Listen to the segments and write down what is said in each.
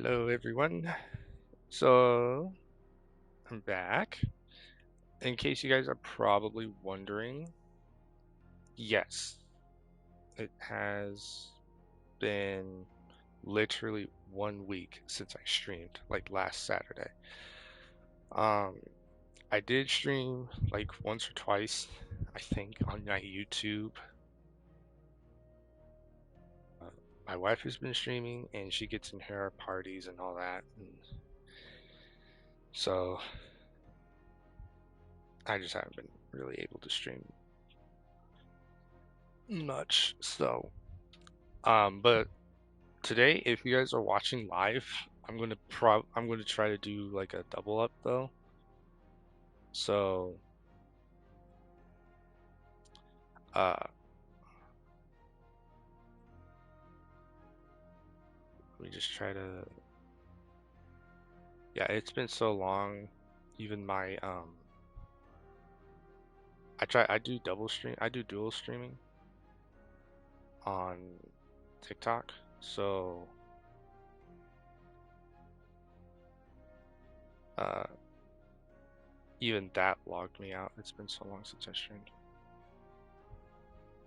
Hello, everyone. So, I'm back. In case you guys are probably wondering, yes, it has been literally 1 week since I streamed, like last Saturday. Um, I did stream like once or twice, I think, on my YouTube. Uh, my wife has been streaming, and she gets in her parties and all that, and so I just haven't been really able to stream much. But today, if you guys are watching live, I'm gonna try to do like a double up though. So uh let me just try to yeah, it's been so long. Even my I do dual streaming on TikTok. So uh even that logged me out. It's been so long since I streamed.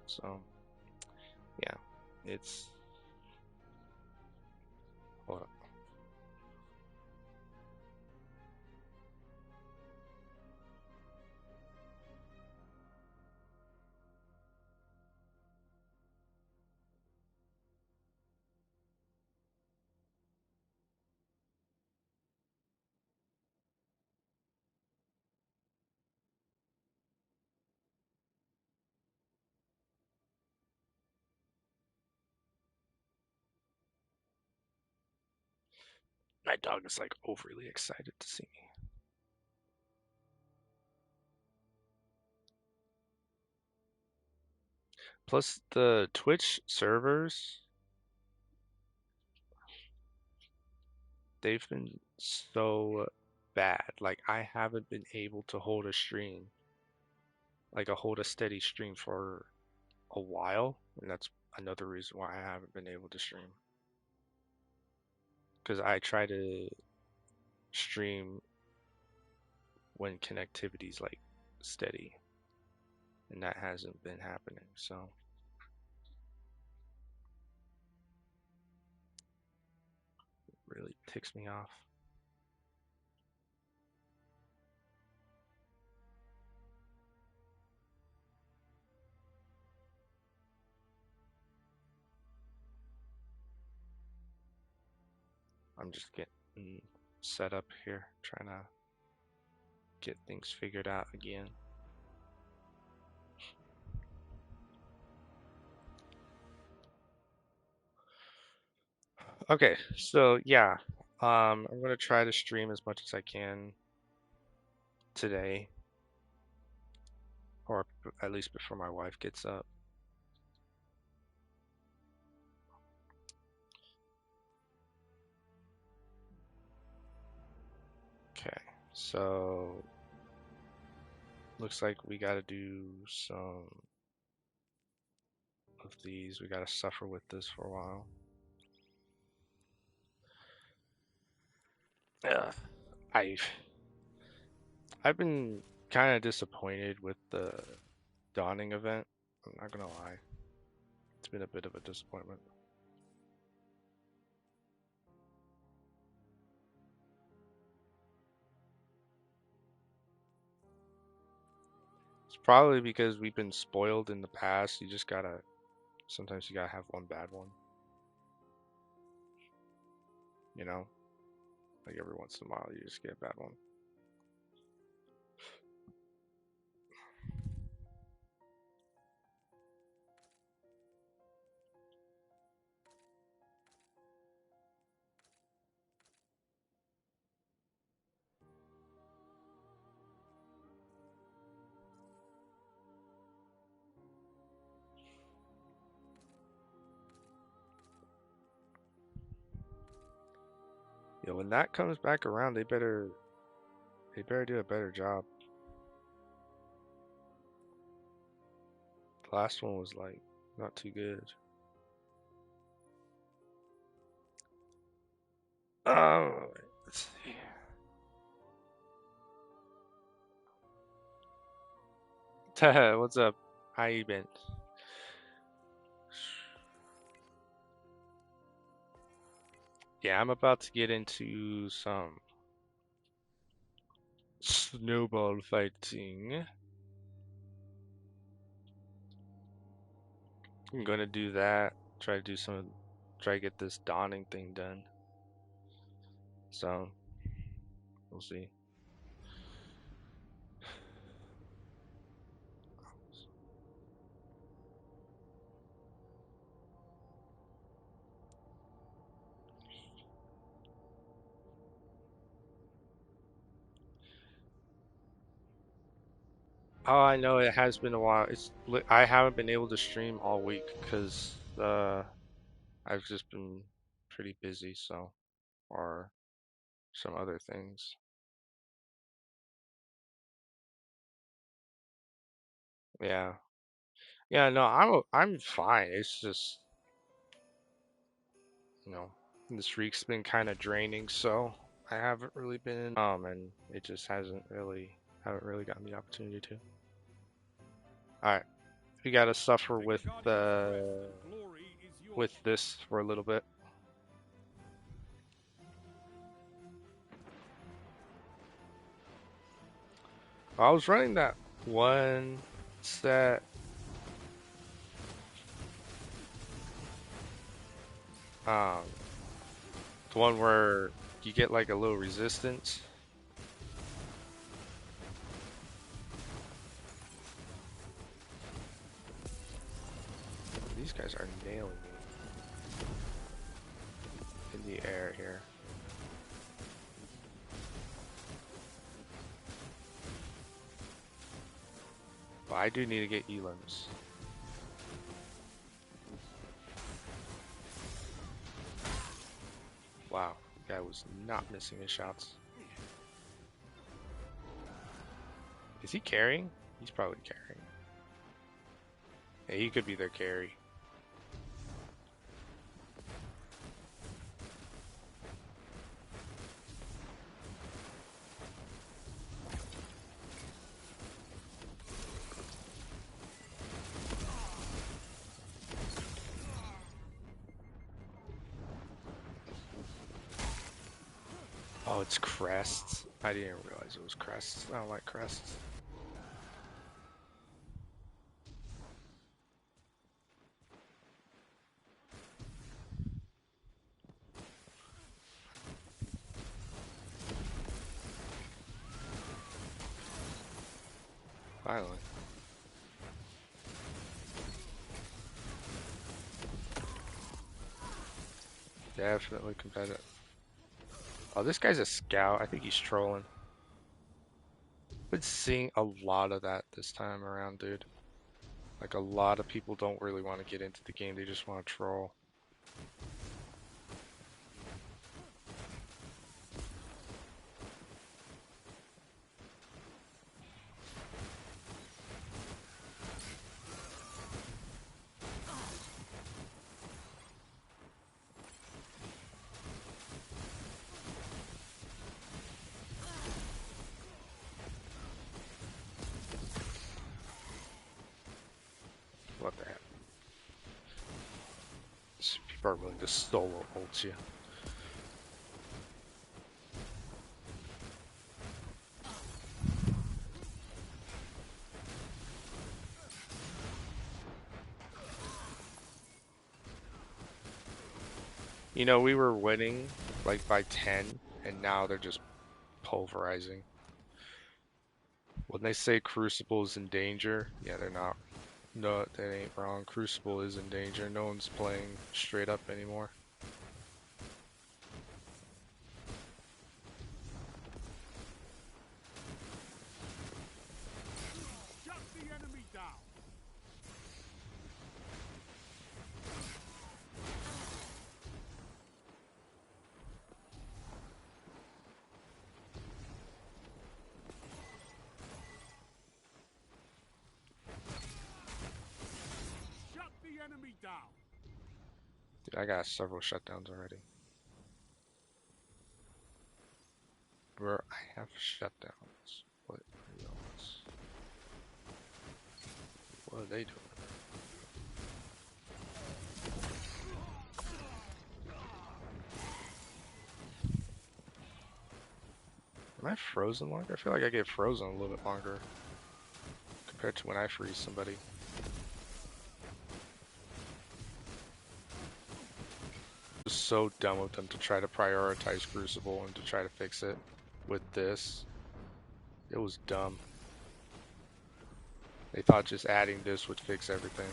So yeah, it's hold up. My dog is like overly excited to see me. Plus the Twitch servers, they've been so bad. Like I haven't been able to hold a stream, like hold a steady stream for a while, and that's another reason why I haven't been able to stream. Because I try to stream when connectivity's like steady, and that hasn't been happening. So it really ticks me off. I'm just getting set up here, trying to get things figured out again. Okay, so yeah, I'm gonna try to stream as much as I can today, or at least before my wife gets up. Okay, so looks like we gotta do some of these. We gotta suffer with this for a while. Yeah, I've I've been kind of disappointed with the Dawning event. I'm not gonna lie, it's been a bit of a disappointment. It's probably because we've been spoiled in the past. You just gotta sometimes you gotta have one bad one, you know? Like every once in a while, you just get a bad one. Yeah, when that comes back around, they better do a better job. The last one was like not too good. Let's see. What's up? How you been? Yeah, I'm about to get into some snowball fighting. I'm gonna do that. Try to do some. Try to get this dawning thing done. So we'll see. Oh, I know it has been a while. I haven't been able to stream all week because I've just been pretty busy. So or some other things. Yeah. Yeah, no, I'm fine. It's just, you know, this week's been kind of draining, so I haven't really been and it just hasn't really haven't really gotten the opportunity to. All right, we gotta suffer with this for a little bit. I was running that one set, um, the one where you get like a little resistance. These guys are nailing me in the air here. But I do need to get elims. Wow, guy was not missing his shots. Is he carrying? He's probably carrying. Yeah, he could be their carry. Oh, it's crests. I didn't realize it was crests. I don't like crests. Finally. Definitely competitive. Oh, this guy's a scout. I think he's trolling. Been seeing a lot of that this time around, dude. Like a lot of people don't really want to get into the game. They just want to troll. What the heck? People are willing to solo ult you. You know, we were winning like by 10, and now they're just pulverizing. When they say Crucible is in danger, yeah, they're not. No, that ain't wrong. Crucible is in danger. No one's playing straight up anymore. Shut the enemy down. Shut the enemy down. Dude, I got several shutdowns already. Where I have shutdowns. What are those? What are they doing? Am I frozen longer? I feel like I get frozen a little bit longer compared to when I freeze somebody. It was so dumb of them to try to prioritize Crucible and to try to fix it with this. It was dumb. They thought just adding this would fix everything.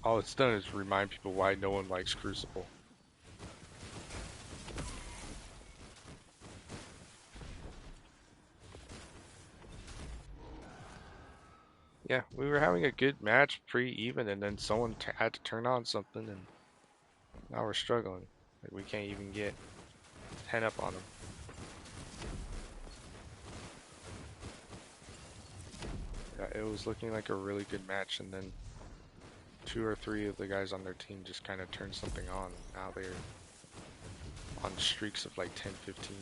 All it's done is remind people why no one likes Crucible. Yeah, we were having a good match, pretty even, and then someone had to turn on something, and now we're struggling. Like, we can't even get 10 up on them. Yeah, it was looking like a really good match, and then 2 or 3 of the guys on their team just kind of turned something on. Now they're on streaks of like 10, 15.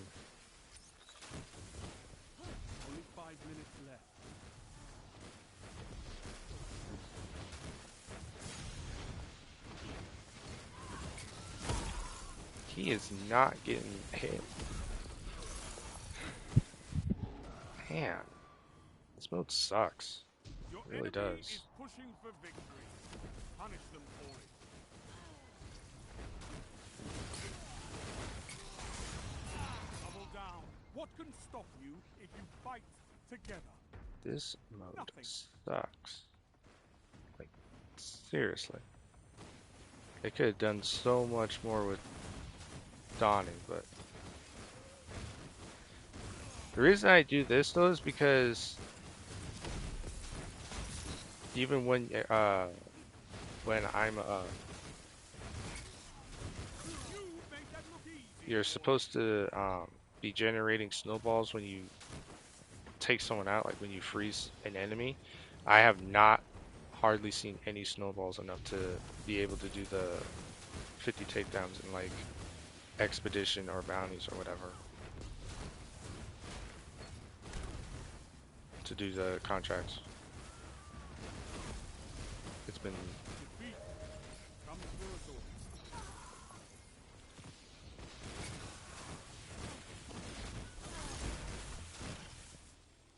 Only 5 minutes left. He is not getting hit. Man, this mode sucks. Your It really enemy does. is pushing for victory. Punish them for it. Double down. What can stop you if you fight together? This mode Nothing. sucks. Like, seriously. They could have done so much more with Donnie, but the reason I do this though is because even when I'm You made that look easy. you're supposed to be generating snowballs when you take someone out, like when you freeze an enemy. I have not hardly seen any snowballs enough to be able to do the 50 takedowns in like expedition or bounties or whatever, to do the contracts. It's been Defeat comes for us all.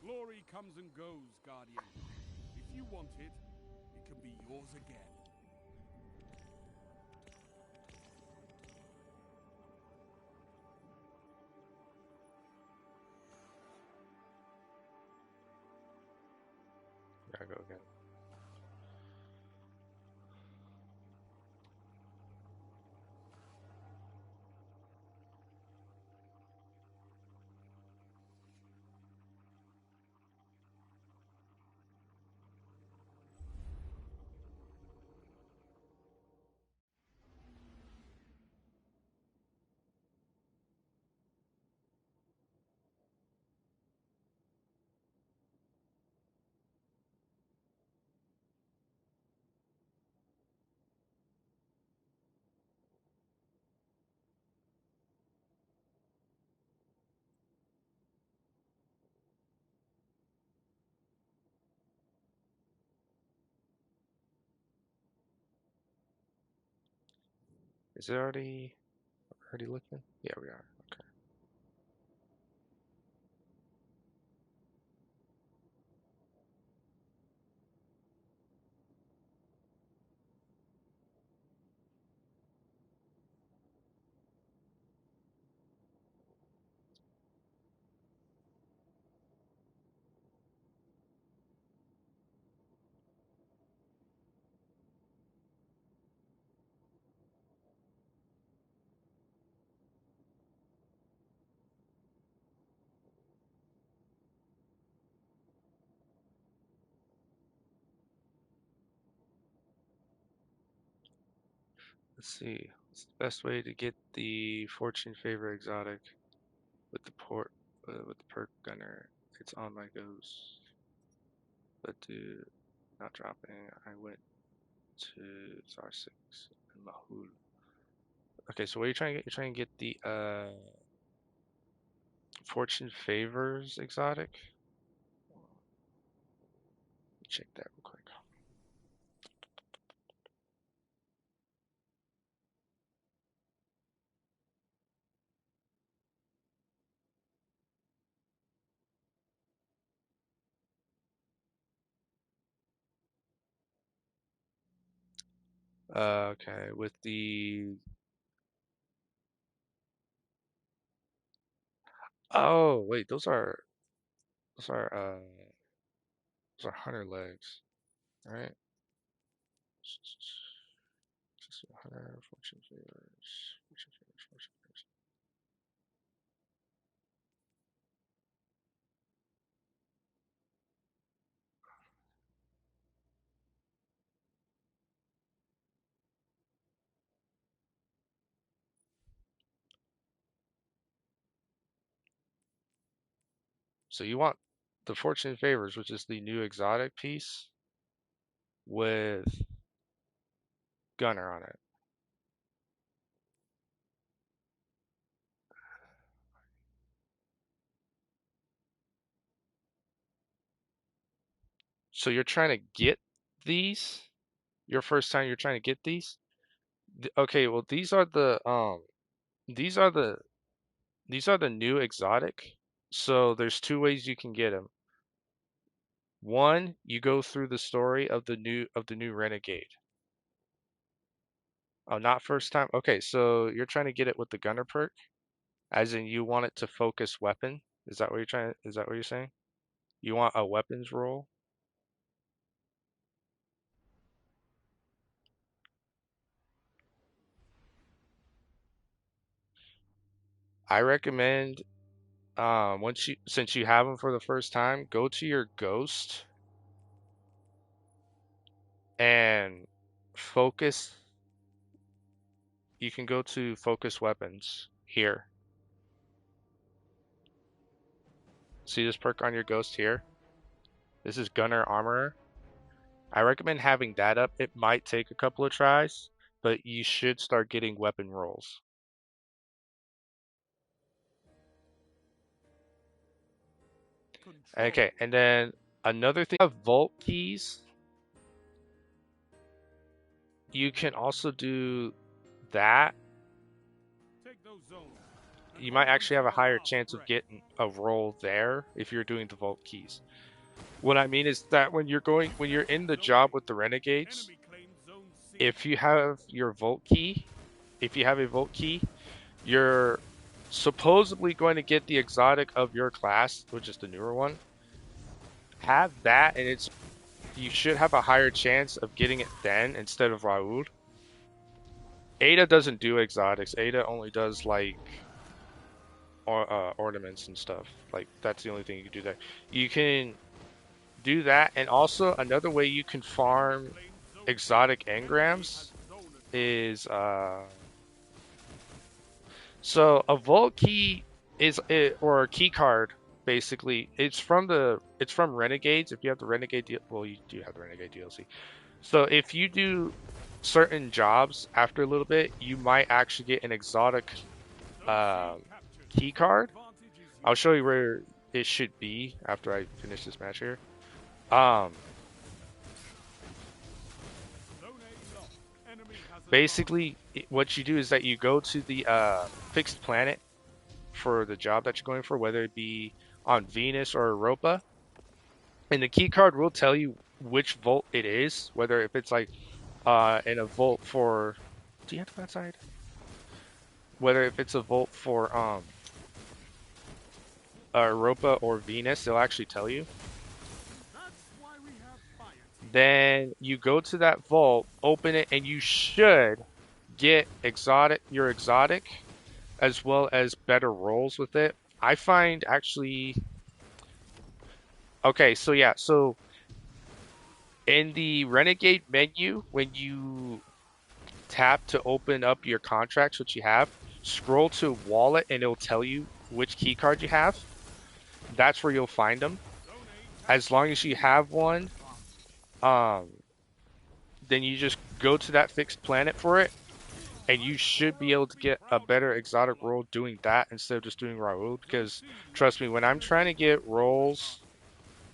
Glory comes and goes, Guardian. If you want it, it can be yours again. gotta go again. Is it already looking? Yeah, we are. Okay. Let's see. What's the best way to get the Fortune Favor exotic with the with the perk gunner? It's on my goes. But to not dropping, I went to Zar 6 and Mahul. Okay, so what are you trying to get? You're trying to get the Fortune Favors exotic. Check that real quick. Okay, with the oh wait, those are uh those are hunter legs, right? Hunter Fortune Favors, Fortune Favors, Fortune Favors. So you want the Fortune Favors, which is the new exotic piece with Gunner on it. So you're trying to get these? Your first time you're trying to get these? Okay, well these are the these are the new exotic. So there's two ways you can get them. One, you go through the story of the new Renegade. Oh, not first time. Okay, so you're trying to get it with the Gunner perk, as in you want it to focus weapon. Is that what you're trying? Is that what you're saying? You want a weapons roll? I recommend once you since you have them for the first time, go to your ghost and focus. You can go to focus weapons here. See this perk on your ghost here? This is Gunner Armorer. I recommend having that up. It might take a couple of tries, but you should start getting weapon rolls. Control. Okay, and then another thing, of vault keys, you can also do that. Take those zones. You might actually have a higher chance of getting a roll there if you're doing the vault keys. What I mean is that when you're in the job with the renegades, if you have your vault key, if you have a vault key, you're supposedly going to get the exotic of your class, which is the newer one. Have that, and you should have a higher chance of getting it then instead of Raoul. Ada doesn't do exotics. Ada only does like ornaments and stuff. Like that's the only thing you can do there. You can do that, and also another way you can farm exotic engrams is so a vault key is it or a key card basically. It's from Renegades. If you have the Renegade well, you do have the Renegade DLC. So if you do certain jobs after a little bit, you might actually get an exotic key card. I'll show you where it should be after I finish this match here. Um, Basically, what you do is that you go to the fixed planet for the job that you're going for, whether it be on Venus or Europa, and the key card will tell you which vault it is, whether if it's like in a vault for. Do you have to go outside? Whether if it's a vault for Europa or Venus, they'll actually tell you. Then you go to that vault, open it, and you should get your exotic, as well as better rolls with it. I find actually. Okay, so yeah, so in the Renegade menu, when you tap to open up your contracts, which you have, scroll to wallet and it'll tell you which key card you have. That's where you'll find them. As long as you have one, um, then you just go to that fixed planet for it. And you should be able to get a better exotic roll doing that instead of just doing Raul. Because trust me, when I'm trying to get rolls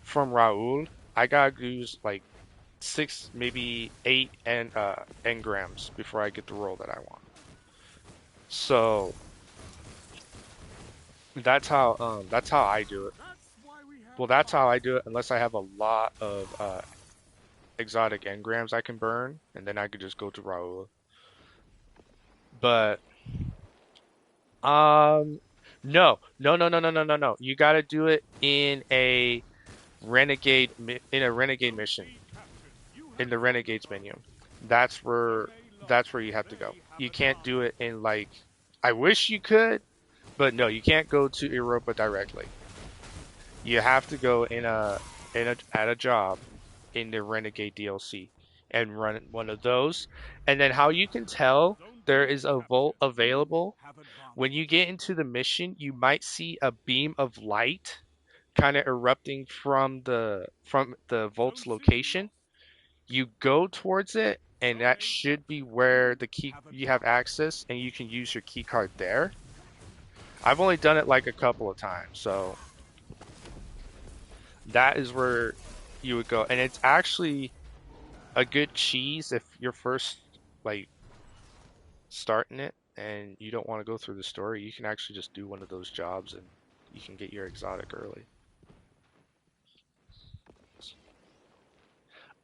from Raul, I gotta use like six, maybe eight engrams before I get the roll that I want. So that's how I do it. Well, that's how I do it unless I have a lot of exotic engrams I can burn, and then I could just go to Raul. But um no. You gotta do it in a renegade mission in the renegades menu. That's where that's where you have to go. You can't do it in like I wish you could, but no, you can't go to Europa directly. You have to go in a at a job in the Renegade DLC and run one of those. And then how you can tell there is a vault available when you get into the mission, you might see a beam of light kind of erupting from the vault's location. You go towards it, and that should be where the key you have access, and you can use your key card there. I've only done it like a couple of times, so that is where you would go. And it's actually a good cheese if you're first like starting it and you don't want to go through the story. You can actually just do one of those jobs and you can get your exotic early.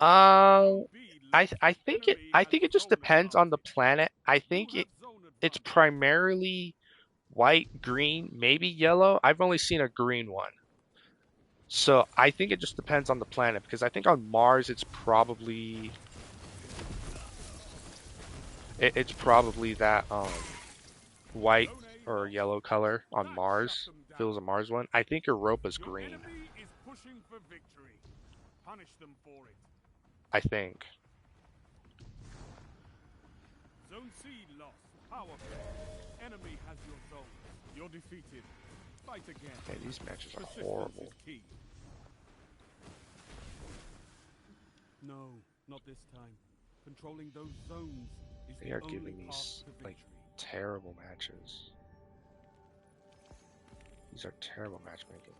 Um, I think it just depends on the planet. It's primarily white, green, maybe yellow. I've only seen a green one. So I think it just depends on the planet because I think on Mars it's probably that white or yellow color on Mars. If it was a Mars one, I think Europa's Your green. enemy is pushing for victory. Punish them for it. I think. Zone C lost. Power play. Enemy has your zone. You're defeated. Fight again. Yeah, these matches are Persistence is horrible. key. No, not this time. Controlling those zones is They the are only giving me path to like victory. terrible matches. These are terrible matchmaking.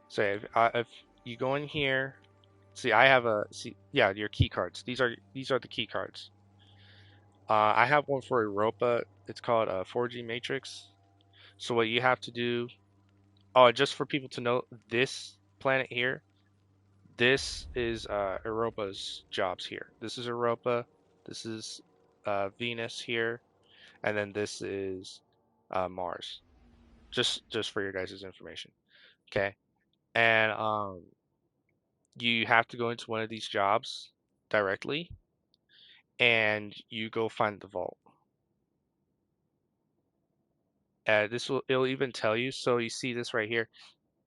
So if you go in here, see I have a see yeah your key cards. These are the key cards. I have one for Europa. It's called a 4G Matrix. So what you have to do, oh, just for people to know, this planet here, this is Europa's jobs here. This is Europa. This is Venus here, and then this is Mars. Just for your guys' information. Okay. And you have to go into one of these jobs directly and you go find the vault. It'll even tell you. So you see this right here.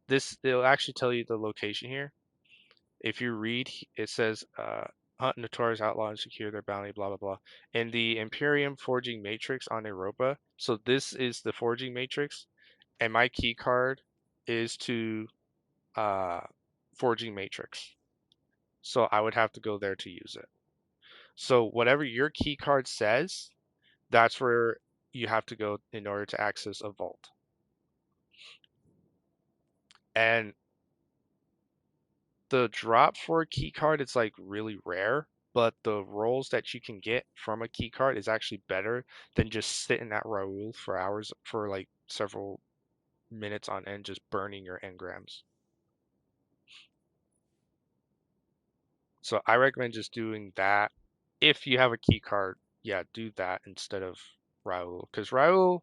It'll actually tell you the location here. If you read, it says hunt notorious outlaw and secure their bounty, blah blah blah. In the Imperium forging matrix on Europa. So this is the forging matrix, and my key card is to uh forging matrix. So I would have to go there to use it. So whatever your key card says, that's where you have to go in order to access a vault. And the drop for a key card is like really rare, but the rolls that you can get from a key card is actually better than just sitting at Raoul for hours for like several minutes on end just burning your engrams. So I recommend just doing that. If you have a key card, yeah, do that instead of Raoul. Because Raoul,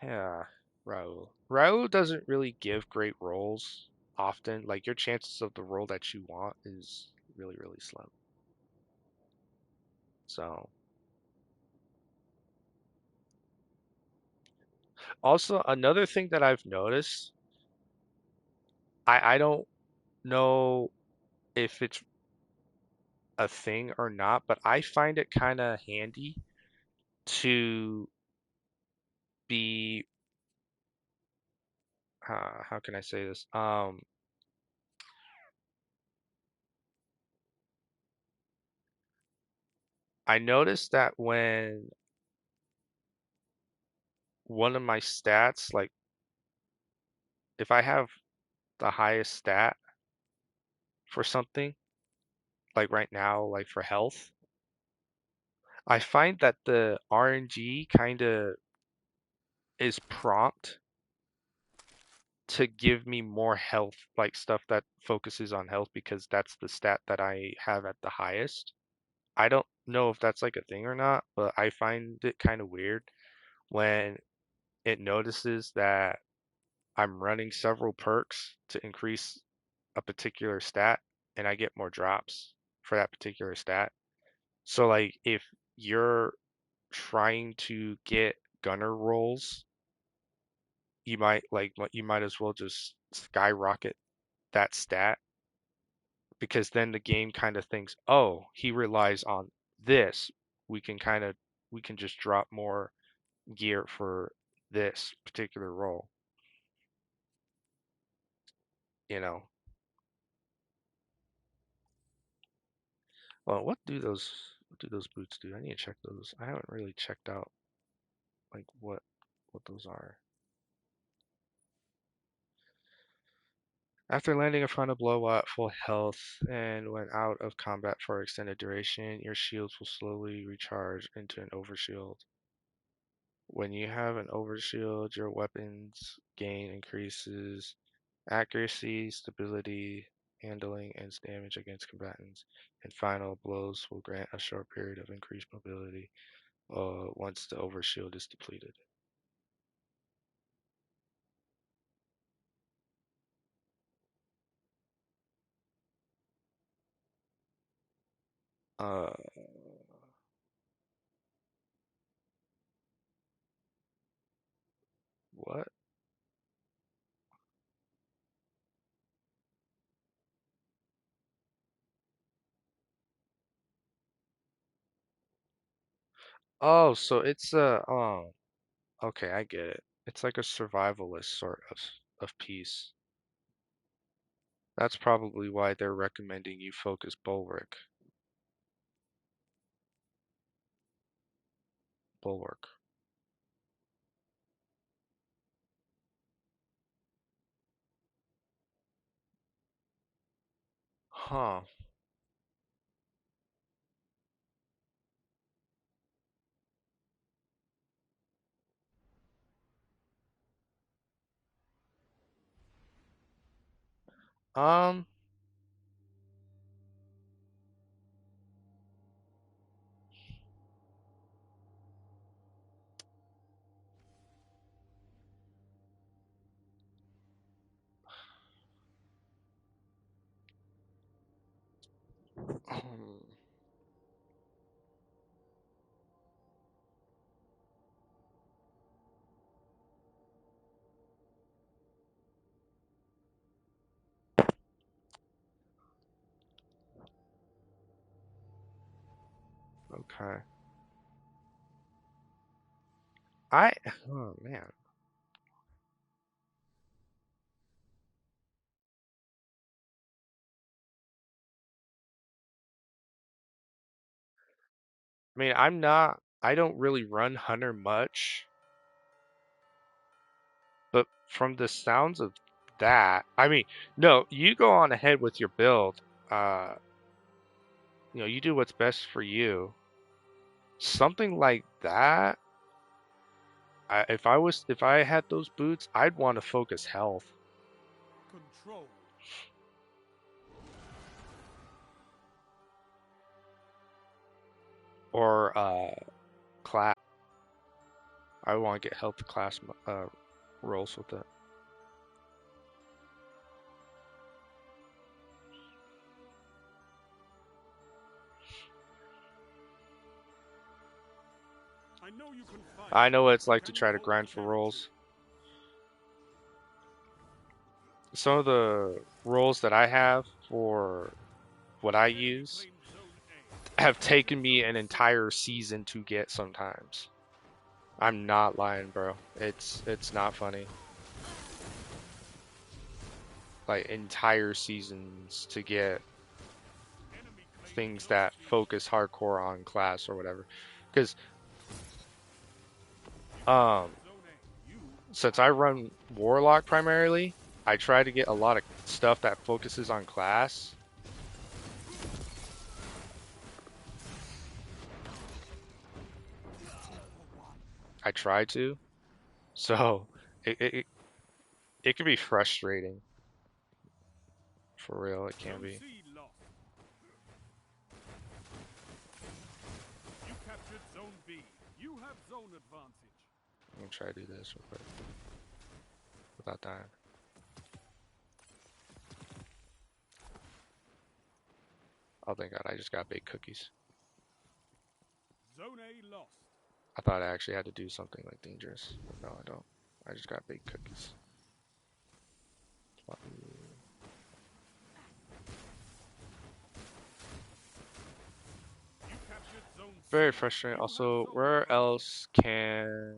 yeah, Raoul. Raoul doesn't really give great rolls often. Like your chances of the roll that you want is really, really slim. So also another thing that I've noticed, I don't know if it's a thing or not, but I find it kind of handy to be how can I say this? I noticed that when one of my stats, like if I have the highest stat for something, like right now, like for health, I find that the RNG kind of is prompt to give me more health, like stuff that focuses on health because that's the stat that I have at the highest. I don't know if that's like a thing or not, but I find it kind of weird when it notices that I'm running several perks to increase a particular stat and I get more drops for that particular stat. So like if you're trying to get gunner rolls, you might as well just skyrocket that stat because then the game kind of thinks, "Oh, he relies on this. We can kind of we can just drop more gear for this particular role, you know." Well, what do those boots do? I need to check those. I haven't really checked out like what those are. After landing upon a blow at full health and when out of combat for an extended duration, your shields will slowly recharge into an overshield. When you have an overshield, your weapons gain increases accuracy, stability, handling, and damage against combatants. And final blows will grant a short period of increased mobility once the overshield is depleted. Uh, what? Oh, so it's a okay, I get it. It's like a survivalist sort of piece. That's probably why they're recommending you focus Bulwark. Bulwark. Huh. Um, okay. Oh man. I mean, I don't really run Hunter much, but from the sounds of that, I mean, no, you go on ahead with your build. Uh, you do what's best for you. Something like that, if I had those boots, I'd want to focus health Control. or class. I want to get health class rolls with it. I know you can fight. I know what it's like to Can you try to hold the grind for territory? rolls. Some of the rolls that I have for what I Enemy use claimed zone have A. Get to taken me zone an C. entire season to get sometimes. I'm not lying, bro. It's not funny. Like entire seasons to get Enemy things that focus hardcore on class or whatever. Because since I run Warlock primarily, I try to get a lot of stuff that focuses on class. I try to. So it can be frustrating. For real, it can be. You captured Zone B. You have zone advantage. I'm gonna try to do this real quick without dying. Oh, thank God, I just got baked cookies. Zone A lost. I thought I actually had to do something like dangerous, but no, I don't. I just got baked cookies. You captured Zone C. Very frustrating. Also, where else can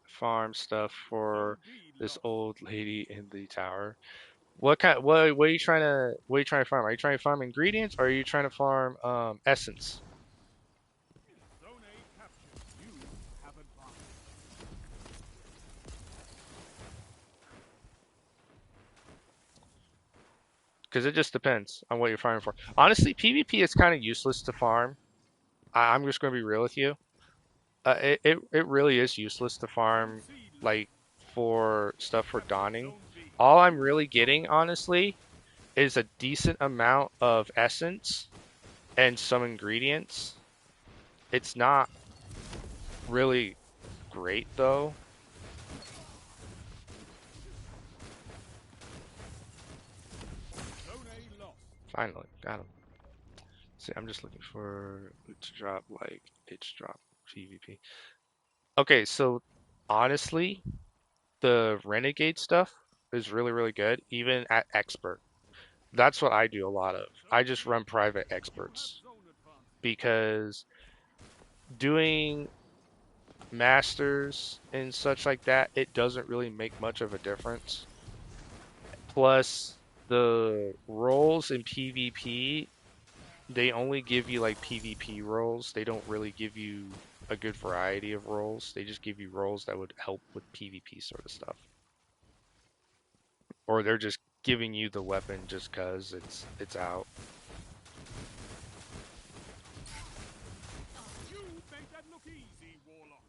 farm stuff for this old lady in the tower? What what are you trying to farm? Are you trying to farm ingredients or are you trying to farm essence? Zone A captured. You have advantage. Because it just depends on what you're farming for. Honestly, PvP is kind of useless to farm. I'm just going to be real with you. It really is useless to farm like for stuff for dawning. All I'm really getting, honestly, is a decent amount of essence and some ingredients. It's not really great though. Zone A lost. Finally, got him. See, I'm just looking for it to drop like it's drop PvP. Okay, so honestly, the Renegade stuff is really, really good, even at expert. That's what I do a lot of. I just run private You have experts zone advantage. because doing masters and such like that, it doesn't really make much of a difference. Plus, the roles in PvP, they only give you like PvP roles. They don't really give you a good variety of roles. They just give you roles that would help with PvP sort of stuff. Or they're just giving you the weapon just cuz it's out. You made that look easy, Warlock.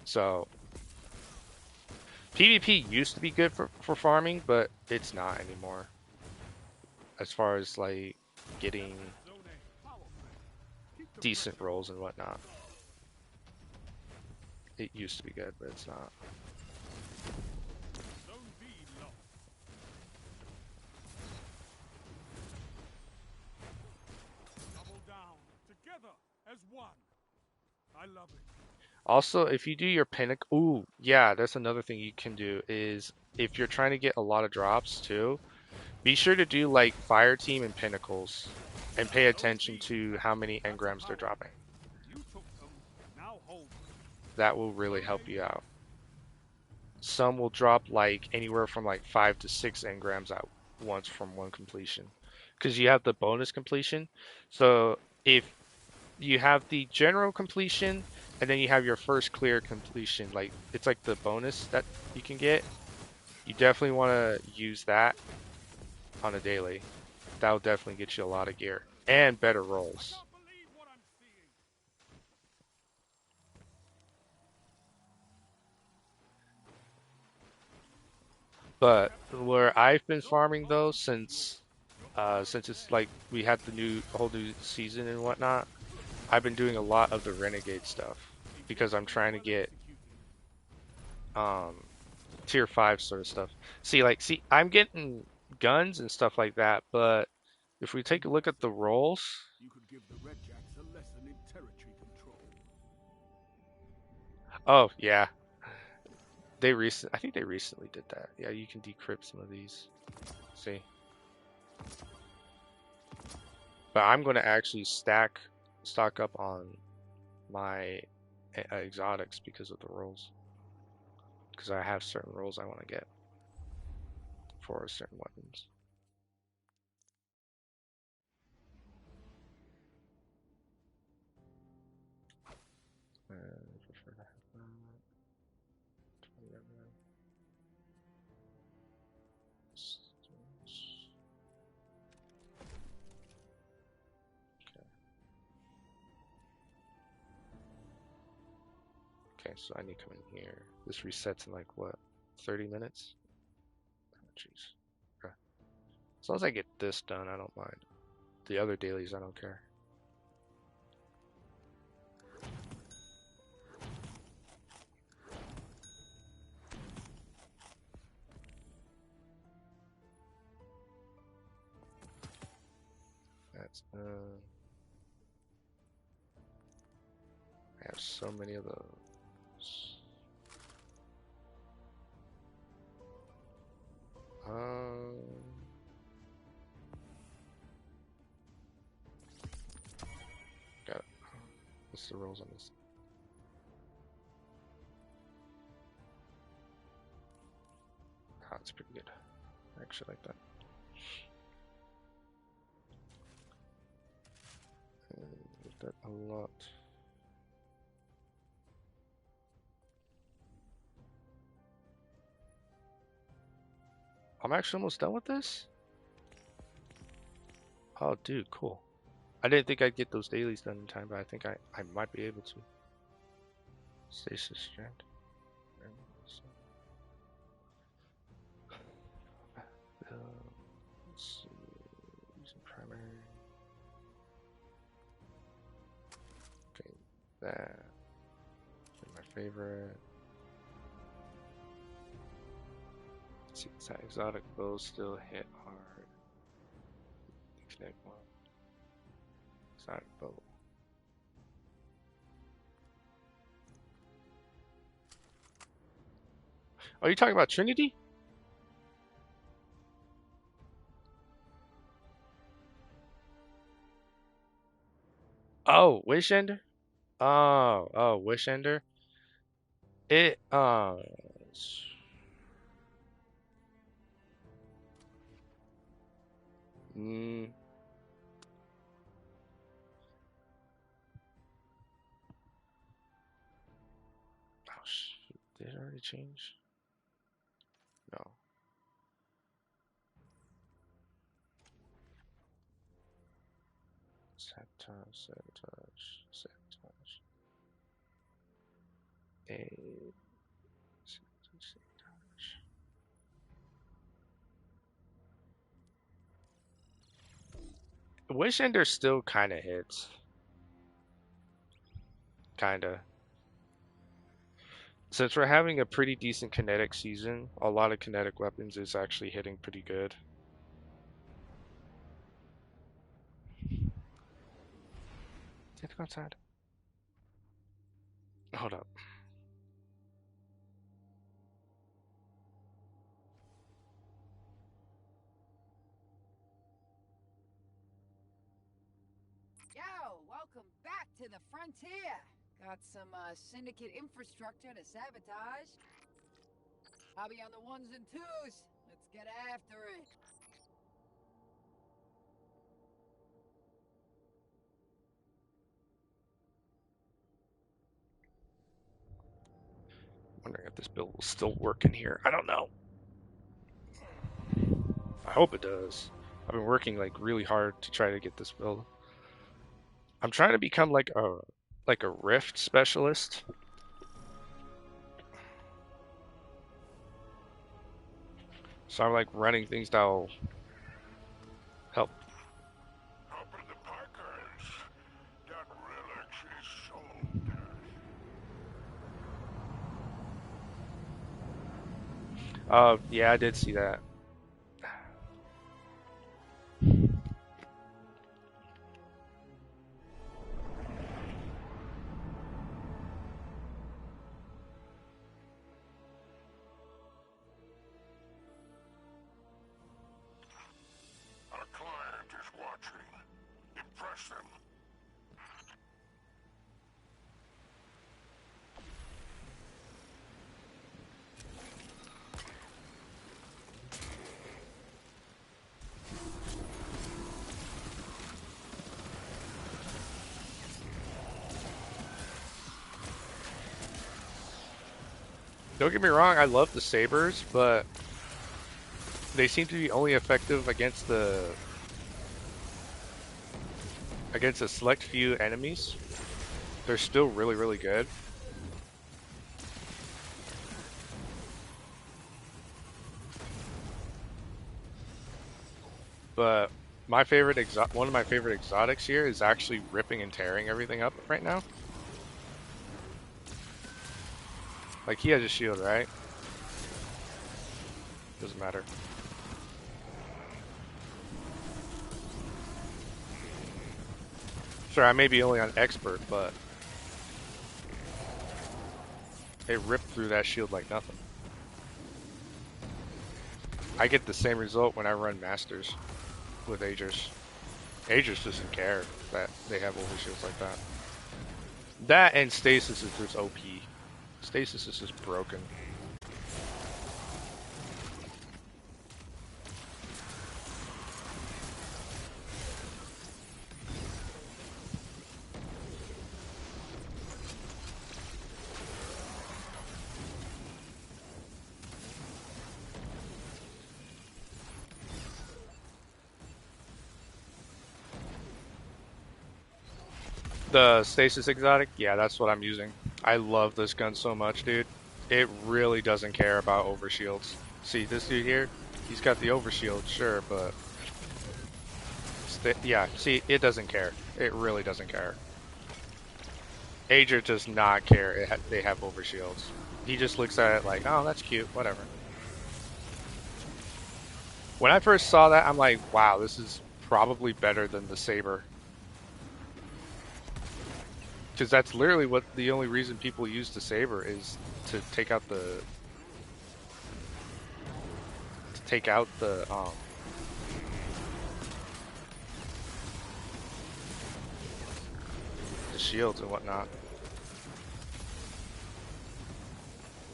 So, PvP used to be good for farming, but it's not anymore. As far as like getting Zone A. Power play. Keep the decent pressure on. rolls and whatnot. It used to be good, but it's not. Zone B lost. Double down. Together as one. I love it. Also, if you do your pinnacle, ooh, yeah, that's another thing you can do is if you're trying to get a lot of drops too, be sure to do like fire team and pinnacles and pay Zone attention B. to how many That's a engrams they're power dropping. play. You took them. Now hold them. That will really Zone help A you lost. out. Some will drop like anywhere from like 5 to 6 engrams at once from one completion. Because you have the bonus completion. So if you have the general completion and then you have your first clear completion, like it's like the bonus that you can get. You definitely want to use that on a daily. That'll definitely get you a lot of gear and better I rolls. can't believe what I'm seeing. You But captured where Zone A. I've been Zone farming though, advantage is yours. Your power since it's play. like we had the whole new season and whatnot, I've been doing a lot of the renegade stuff because I'm Eviction trying to well get executed. um tier 5 sort of stuff. See, I'm getting guns and stuff like that, but if we take a look at the rolls, You could give the Redjacks a lesson in territory control. oh yeah, I think they recently did that. Yeah, you can decrypt some of these. See, but I'm going to actually stock up on my exotics because of the rolls. Because I have certain rolls I want to get for certain weapons. Okay, so I need to come in here. This resets in like what, 30 minutes? Oh, jeez. Okay. As long as I get this done, I don't mind. The other dailies, I don't care. That's I have so many of those. Got it. What's the rules on this? Oh, it's pretty good. I actually like that. Like that a lot. I'm actually almost done with this? Oh, dude, cool. I didn't think I'd get those dailies done in time, but I think I might be able to. Stasis strand. Let's see. Using primary. Okay, that. My favorite. Let's see, does that exotic bow still hit hard? Connect one. Exotic bow. Are you talking about Trinity? Oh, Wishender? Oh, Wishender. It mm, oh shoot, did it already change? No. Sabotage. A sabotage. Wishender still kind of hits. Kinda. Since we're having a pretty decent kinetic season, a lot of kinetic weapons is actually hitting pretty good. Let's go outside. Hold up. Yo, welcome back to the frontier. Got some syndicate infrastructure to sabotage. I'll be on the ones and twos. Let's get after it. Wondering if this build will still work in here. I don't know. I hope it does. I've been working like really hard to try to get this build. I'm trying to become like a rift specialist. So I'm like running things that'll help. Open the packers. That relic is sold. Yeah, I did see that. Our client is watching. Impress them. Don't get me wrong, I love the sabers, but they seem to be only effective against a select few enemies. They're still really, really good. But my favorite one of my favorite exotics here is actually ripping and tearing everything up right now. Like, he has a shield, right? Doesn't matter. Sure, I may be only on expert, but it ripped through that shield like nothing. I get the same result when I run masters with Aegis. Aegis doesn't care that they have overshields like that. That and Stasis is just OP. Stasis is just broken. The Stasis exotic? Yeah, that's what I'm using. I love this gun so much, dude. It really doesn't care about overshields. See, this dude here? He's got the overshield, sure, but... yeah, see, it doesn't care. It really doesn't care. Aegis does not care they have overshields. He just looks at it like, oh, that's cute, whatever. When I first saw that, I'm like, wow, this is probably better than the Saber. Because that's literally what the only reason people use the Saber is to take out the shields and whatnot.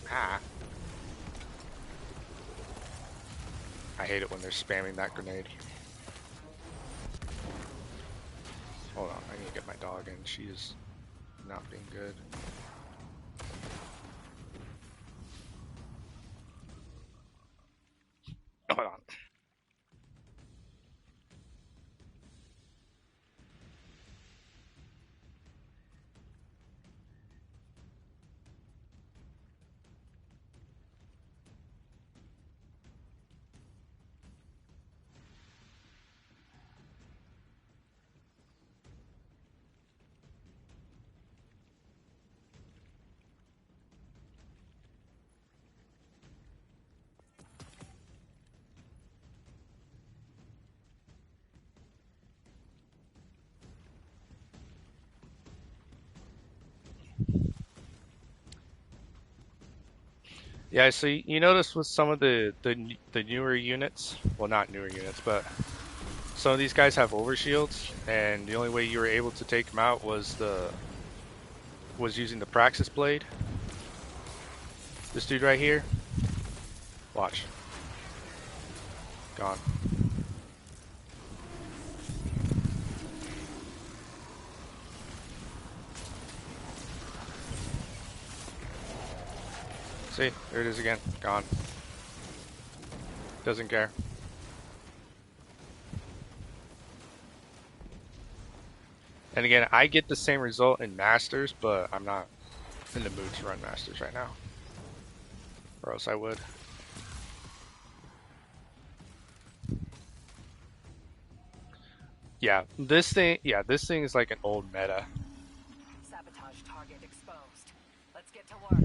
Ah. I hate it when they're spamming that grenade. Hold on, I need to get my dog in. She is not being good. Hold on. Yeah, so you notice with some of the newer units, well, not newer units, but some of these guys have overshields, and the only way you were able to take them out was using the Praxis blade. This dude right here, watch, gone. See, there it is again, gone. Doesn't care. And again, I get the same result in Masters, but I'm not in the mood to run Masters right now. Or else I would. Yeah, this thing is like an old meta. Sabotage target exposed. Let's get to work.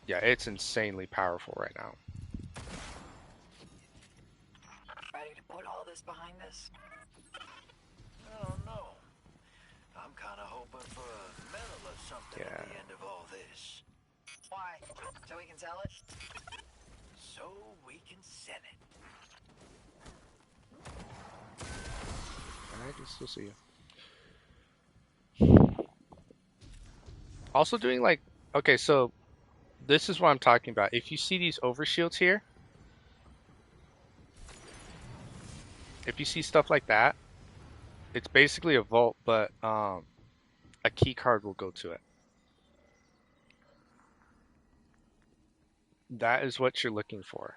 Yeah, it's insanely powerful right now. Ready to put all this behind us? Oh no. I'm kinda hoping for a medal or something at the end of all this. Why? So we can sell it? So we can sell it. I can still see you. Also doing like, okay, so this is what I'm talking about. If you see these overshields here, if you see stuff like that, it's basically a vault, but a key card will go to it. That is what you're looking for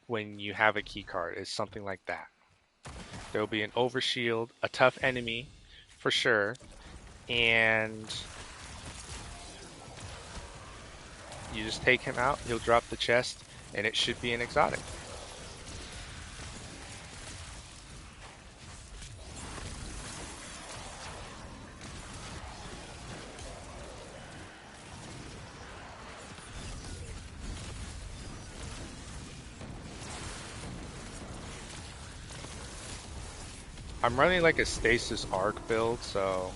when you have a key card, is something like that. There will be an overshield, a tough enemy for sure, and you just take him out, he'll drop the chest, and it should be an exotic. I'm running like a stasis arc build, so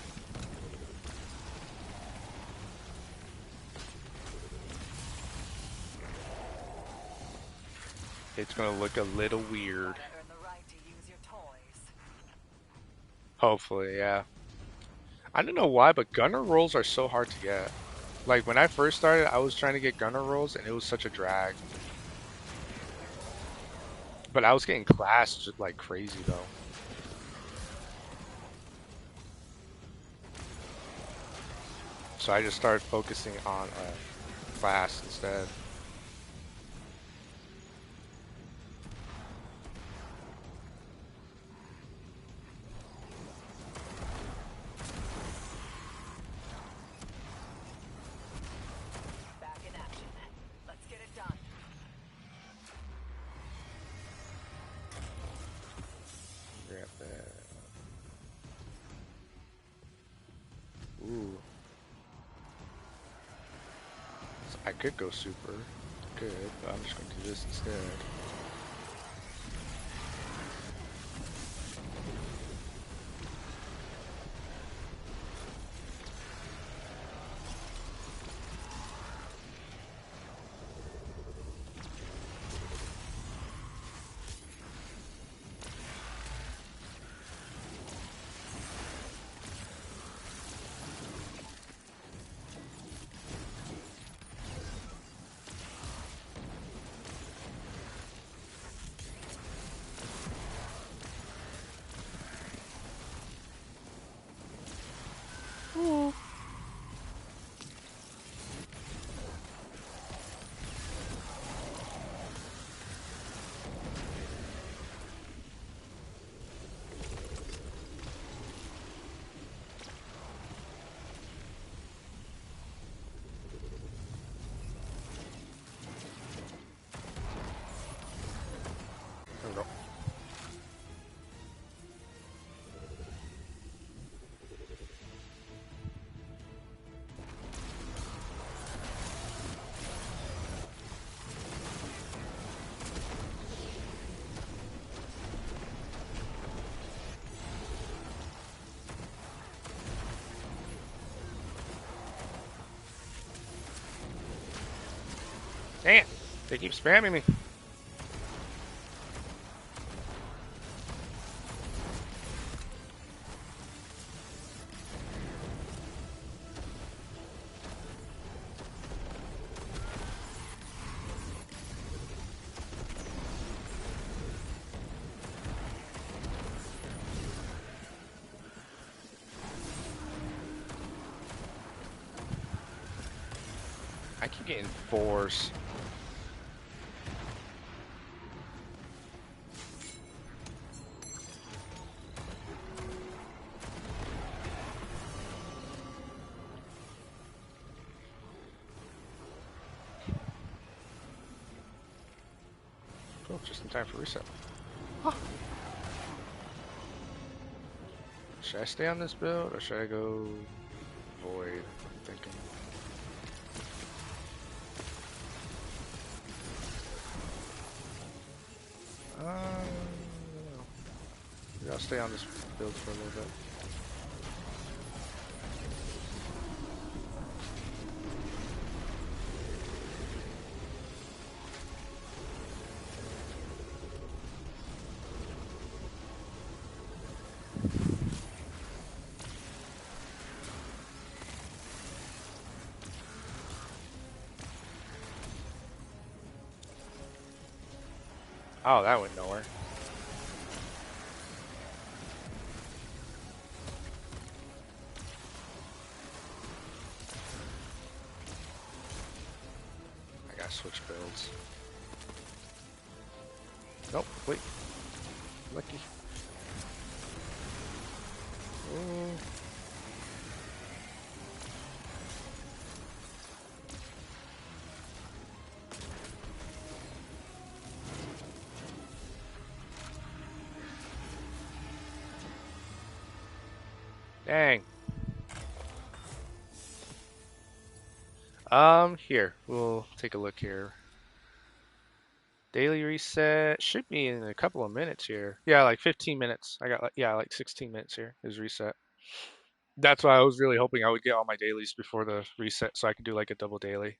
it's gonna look a little weird. Earn the right to use your toys. Hopefully, yeah. I don't know why, but gunner rolls are so hard to get. Like when I first started, I was trying to get gunner rolls and it was such a drag. But I was getting classed like crazy though. So I just started focusing on class instead. Back in action. Let's get it done. Grab that. Ooh. So I could go super. Good, but I'm just going to do this instead. There we go. Damn, they keep spamming me. I keep getting fours. Oh, just in time for reset. Huh. Should I stay on this build or should I go void? I'm thinking. I don't know. Maybe I'll stay on this build for a little bit. Oh, that went nowhere. I gotta switch builds. Nope, wait. Lucky. Oh. Dang. Here, we'll take a look here. Daily reset should be in a couple of minutes here. Yeah, like 15 minutes. I got like 16 minutes here is reset. That's why I was really hoping I would get all my dailies before the reset so I could do like a double daily.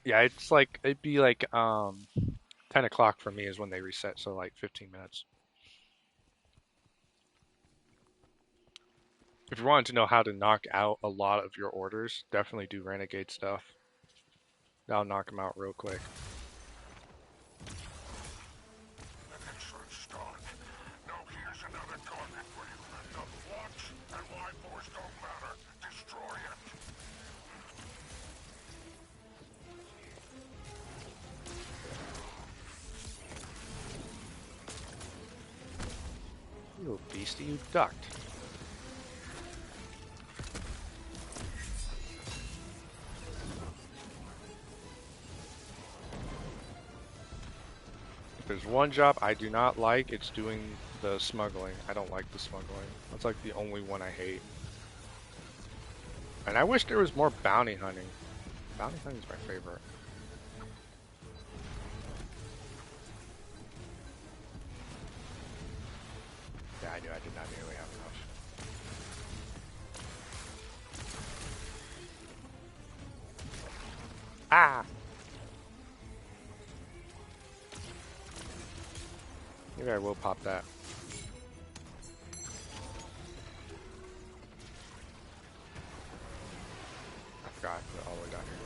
Yeah, it's like it'd be like 10 o'clock for me is when they reset, so like 15 minutes. If you wanted to know how to knock out a lot of your orders, definitely do renegade stuff. That'll knock them out real quick. The insurance start. Now here's another target for you. The watch and why force don't matter. Destroy it. You little beastie, you ducked. If there's one job I do not like, it's doing the smuggling. I don't like the smuggling. That's like the only one I hate. And I wish there was more bounty hunting. Bounty hunting is my favorite. Yeah, I knew I did not nearly have enough. Ah! Maybe I will pop that. I forgot I put it all the way down here.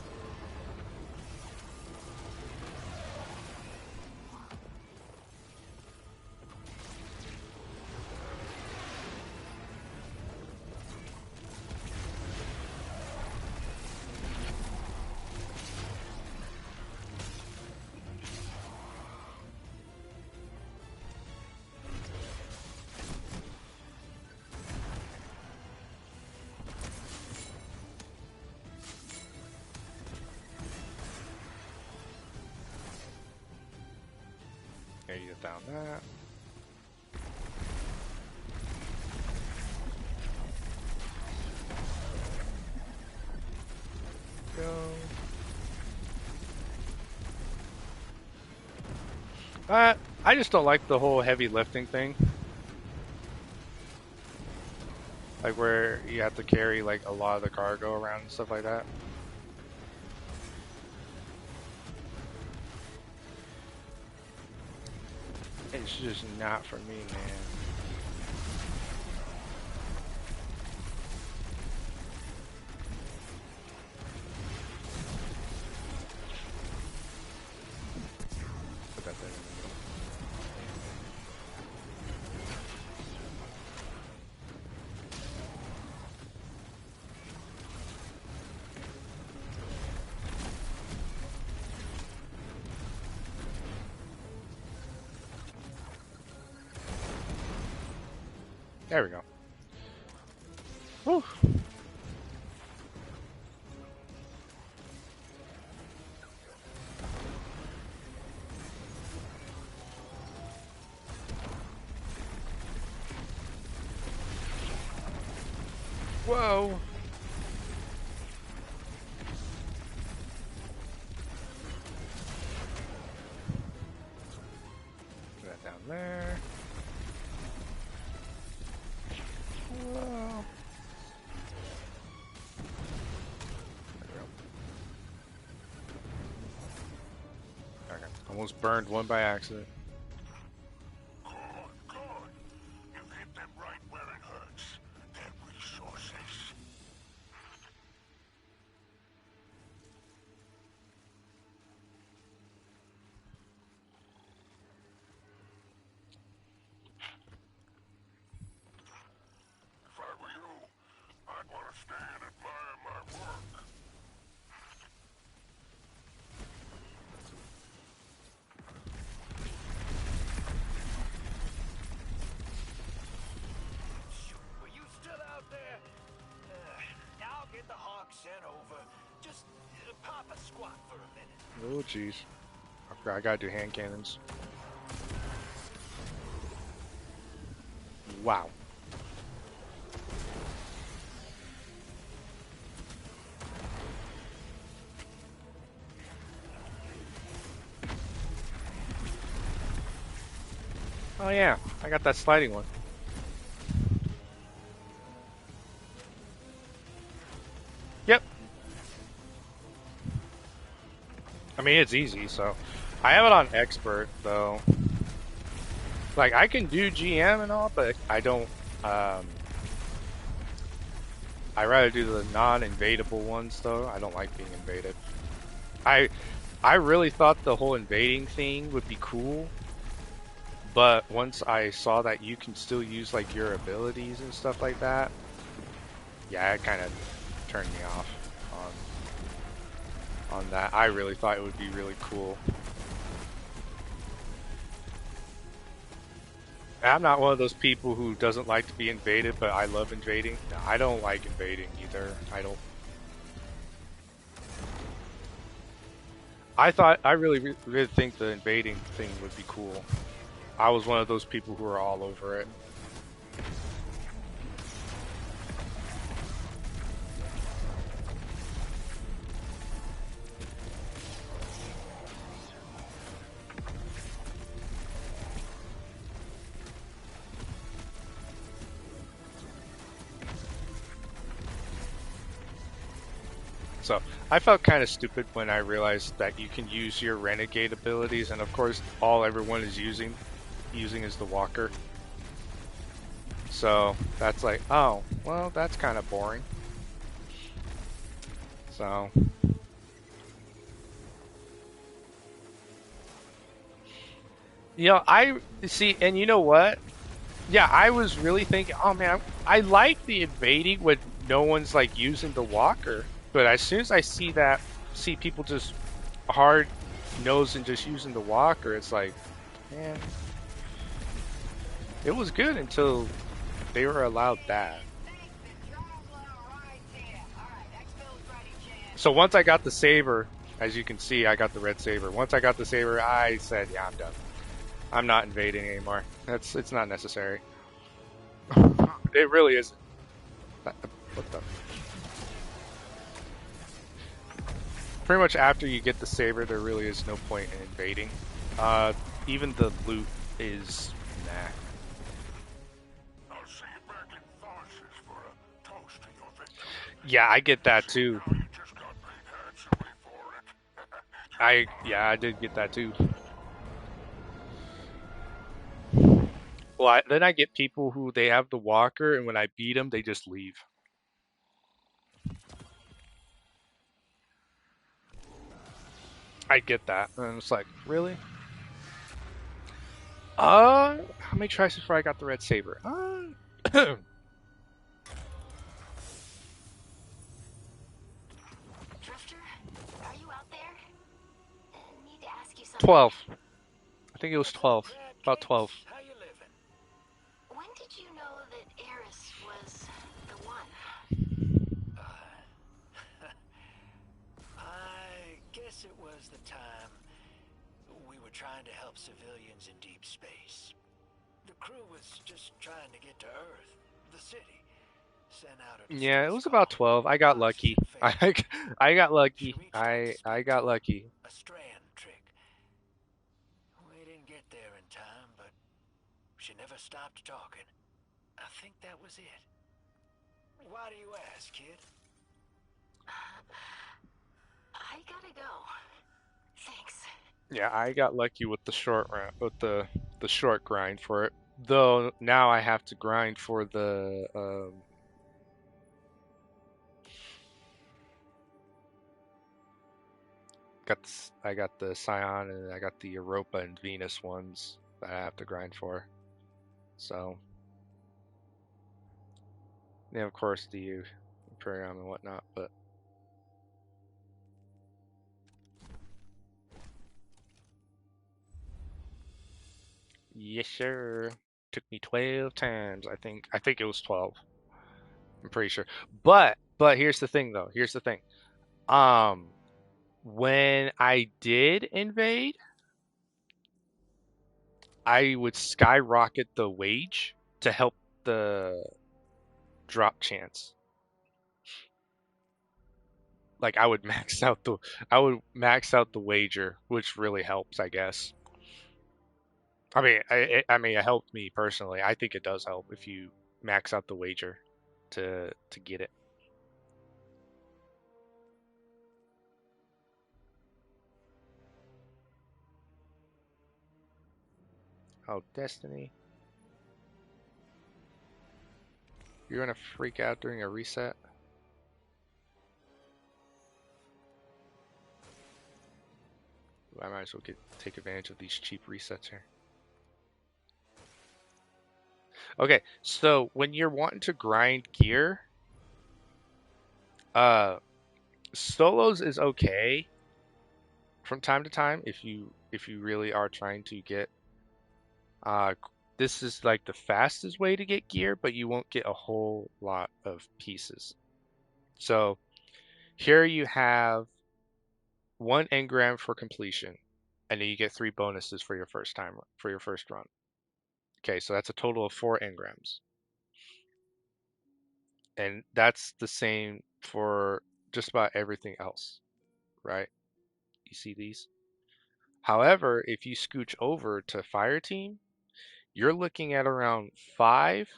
Okay, you get down that. Go. I just don't like the whole heavy lifting thing. Like where you have to carry like a lot of the cargo around and stuff like that. It's just not for me, man. Put that there in the middle. There we go. Whew. Whoa. Put that down there. Whoa. There we go. Okay. I Almost burned one by accident. Good, good. You've hit them right where it hurts. Their resources. If I were you, I'd want to stay and admire my work. Were you still out there? I'll get the Hawk sent over. Just pop a squat for a minute. Oh, jeez. I forgot I gotta do hand cannons. Wow. Oh yeah, I got that sliding one. Yep. I mean, it's easy, so. I have it on expert, though. Like, I can do GM and all, but I don't, I rather do the non-invadable ones, though. I don't like being invaded. I really thought the whole invading thing would be cool, but once I saw that you can still use, like, your abilities and stuff like that, yeah, it kind of turned me off on that. I really thought it would be really cool. I'm not one of those people who doesn't like to be invaded, but I love invading. No, I don't like invading either. I really think the invading thing would be cool. I was one of those people who were all over it. So I felt kind of stupid when I realized that you can use your renegade abilities, and of course all everyone is using is the walker. So that's like, oh, well, that's kind of boring. So I see, and you know what? Yeah, I was really thinking, oh man, I like the invading when no one's like using the walker. But as soon as I see people just hard nose and just using the walker, it's like, man, it was good until they were allowed that. So once I got the saber, as you can see, I got the red saber. Once I got the saber, I said, yeah, I'm done. I'm not invading anymore. It's not necessary. It really isn't. What the? Pretty much after you get the saber, there really is no point in invading. Even the loot is nah. I'll see you back in Tharsis for a toast to your victory. Yeah, I get that too. You just got paid handsomely for it. I did get that too. Well, then I get people who they have the walker, and when I beat them, they just leave. I get that, and it's like, really? How many tries before I got the red saber? Drifter, are you out there? I need to ask you something. 12. I think it was 12. About 12. How you living? When did you know that Eris was the one? I guess it was the time we were trying to help civilians in deep space. The crew was just trying to get to Earth, the city. Sent out a Yeah, it distress was about call. 12. I got lucky. I got lucky. She reached out to I speak got to lucky. a strand trick. We didn't get there in time, but she never stopped talking. I think that was it. Why do you ask, kid? I gotta go. Thanks. Yeah, I got lucky with the the short grind for it. Though now I have to grind for the I got the Scion and I got the Europa and Venus ones that I have to grind for. So, yeah, of course the Imperium and whatnot, but yes, sir. Took me 12 times. I think it was 12. I'm pretty sure. But here's the thing though. Here's the thing. Um, when I did invade, I would skyrocket the wage to help the drop chance. Like I would max out the wager, which really helps, I guess. I mean, I mean, it helped me personally. I think it does help if you max out the wager to get it. Oh, Destiny. You're gonna freak out during a reset? I might as well take advantage of these cheap resets here. Okay, so when you're wanting to grind gear, solos is okay from time to time if you really are trying to get this is like the fastest way to get gear, but you won't get a whole lot of pieces. So here you have 1 engram for completion, and then you get 3 bonuses for your first run. Okay, so that's a total of 4 engrams. And that's the same for just about everything else, right? You see these? However, if you scooch over to Fire Team, you're looking at around 5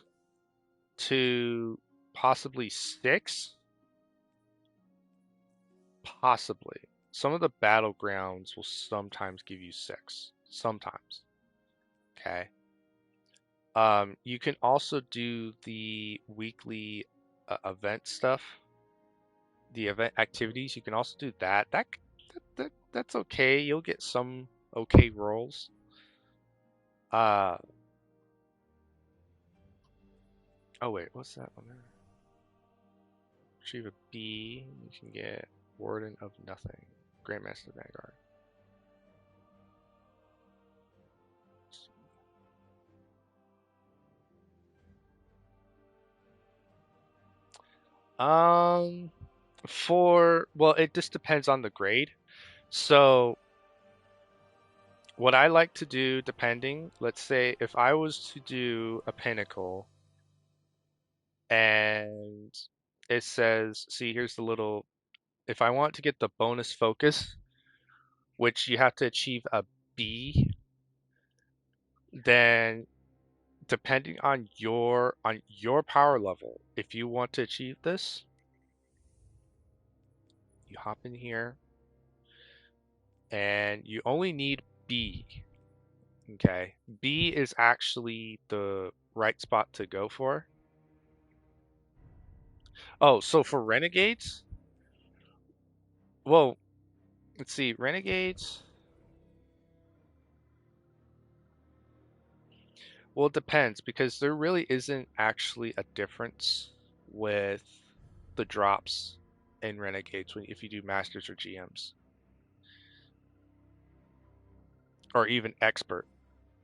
to possibly 6. Possibly. Some of the battlegrounds will sometimes give you 6. Sometimes. Okay. You can also do the weekly event stuff, the event activities. You can also do that. That's okay. You'll get some okay rolls. Oh wait, what's that one there? Achieve a B. You can get Warden of Nothing, Grandmaster Vanguard. Well, it just depends on the grade. So what I like to do, depending, let's say if I was to do a pinnacle and it says, see, here's the little, if I want to get the bonus focus, which you have to achieve a B, then depending on your power level, if you want to achieve this, you hop in here and you only need B. Okay, B is actually the right spot to go for. Oh, so for Renegades, well, let's see, Renegades. Well, it depends because there really isn't actually a difference with the drops in Renegades if you do Masters or GMs. Or even Expert.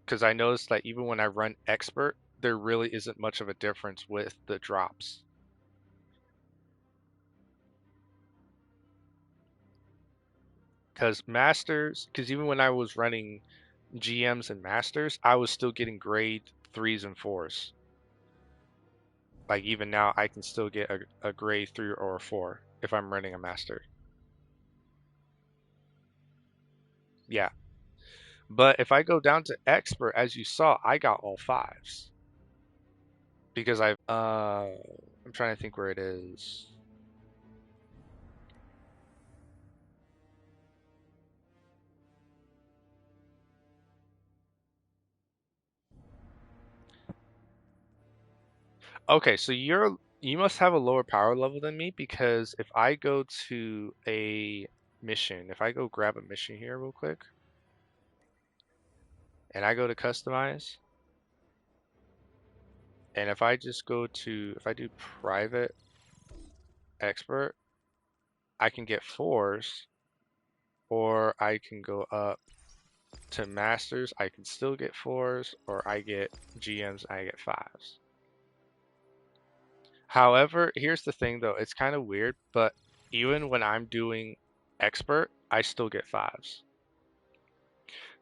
Because I noticed that even when I run Expert, there really isn't much of a difference with the drops. Because even when I was running GMs and Masters, I was still getting grade 3s and 4s. Like even now, I can still get a grade 3 or a 4 if I'm running a Master. Yeah. But if I go down to Expert, as you saw, I got all 5s. Because I'm trying to think where it is. Okay, so you must have a lower power level than me because if I go to a mission, if I go grab a mission here real quick, and I go to customize, and if I just go to, if I do private expert, I can get fours, or I can go up to masters, I can still get fours, or I get GMs, I get fives. However, here's the thing though, it's kind of weird, but even when I'm doing expert, I still get fives.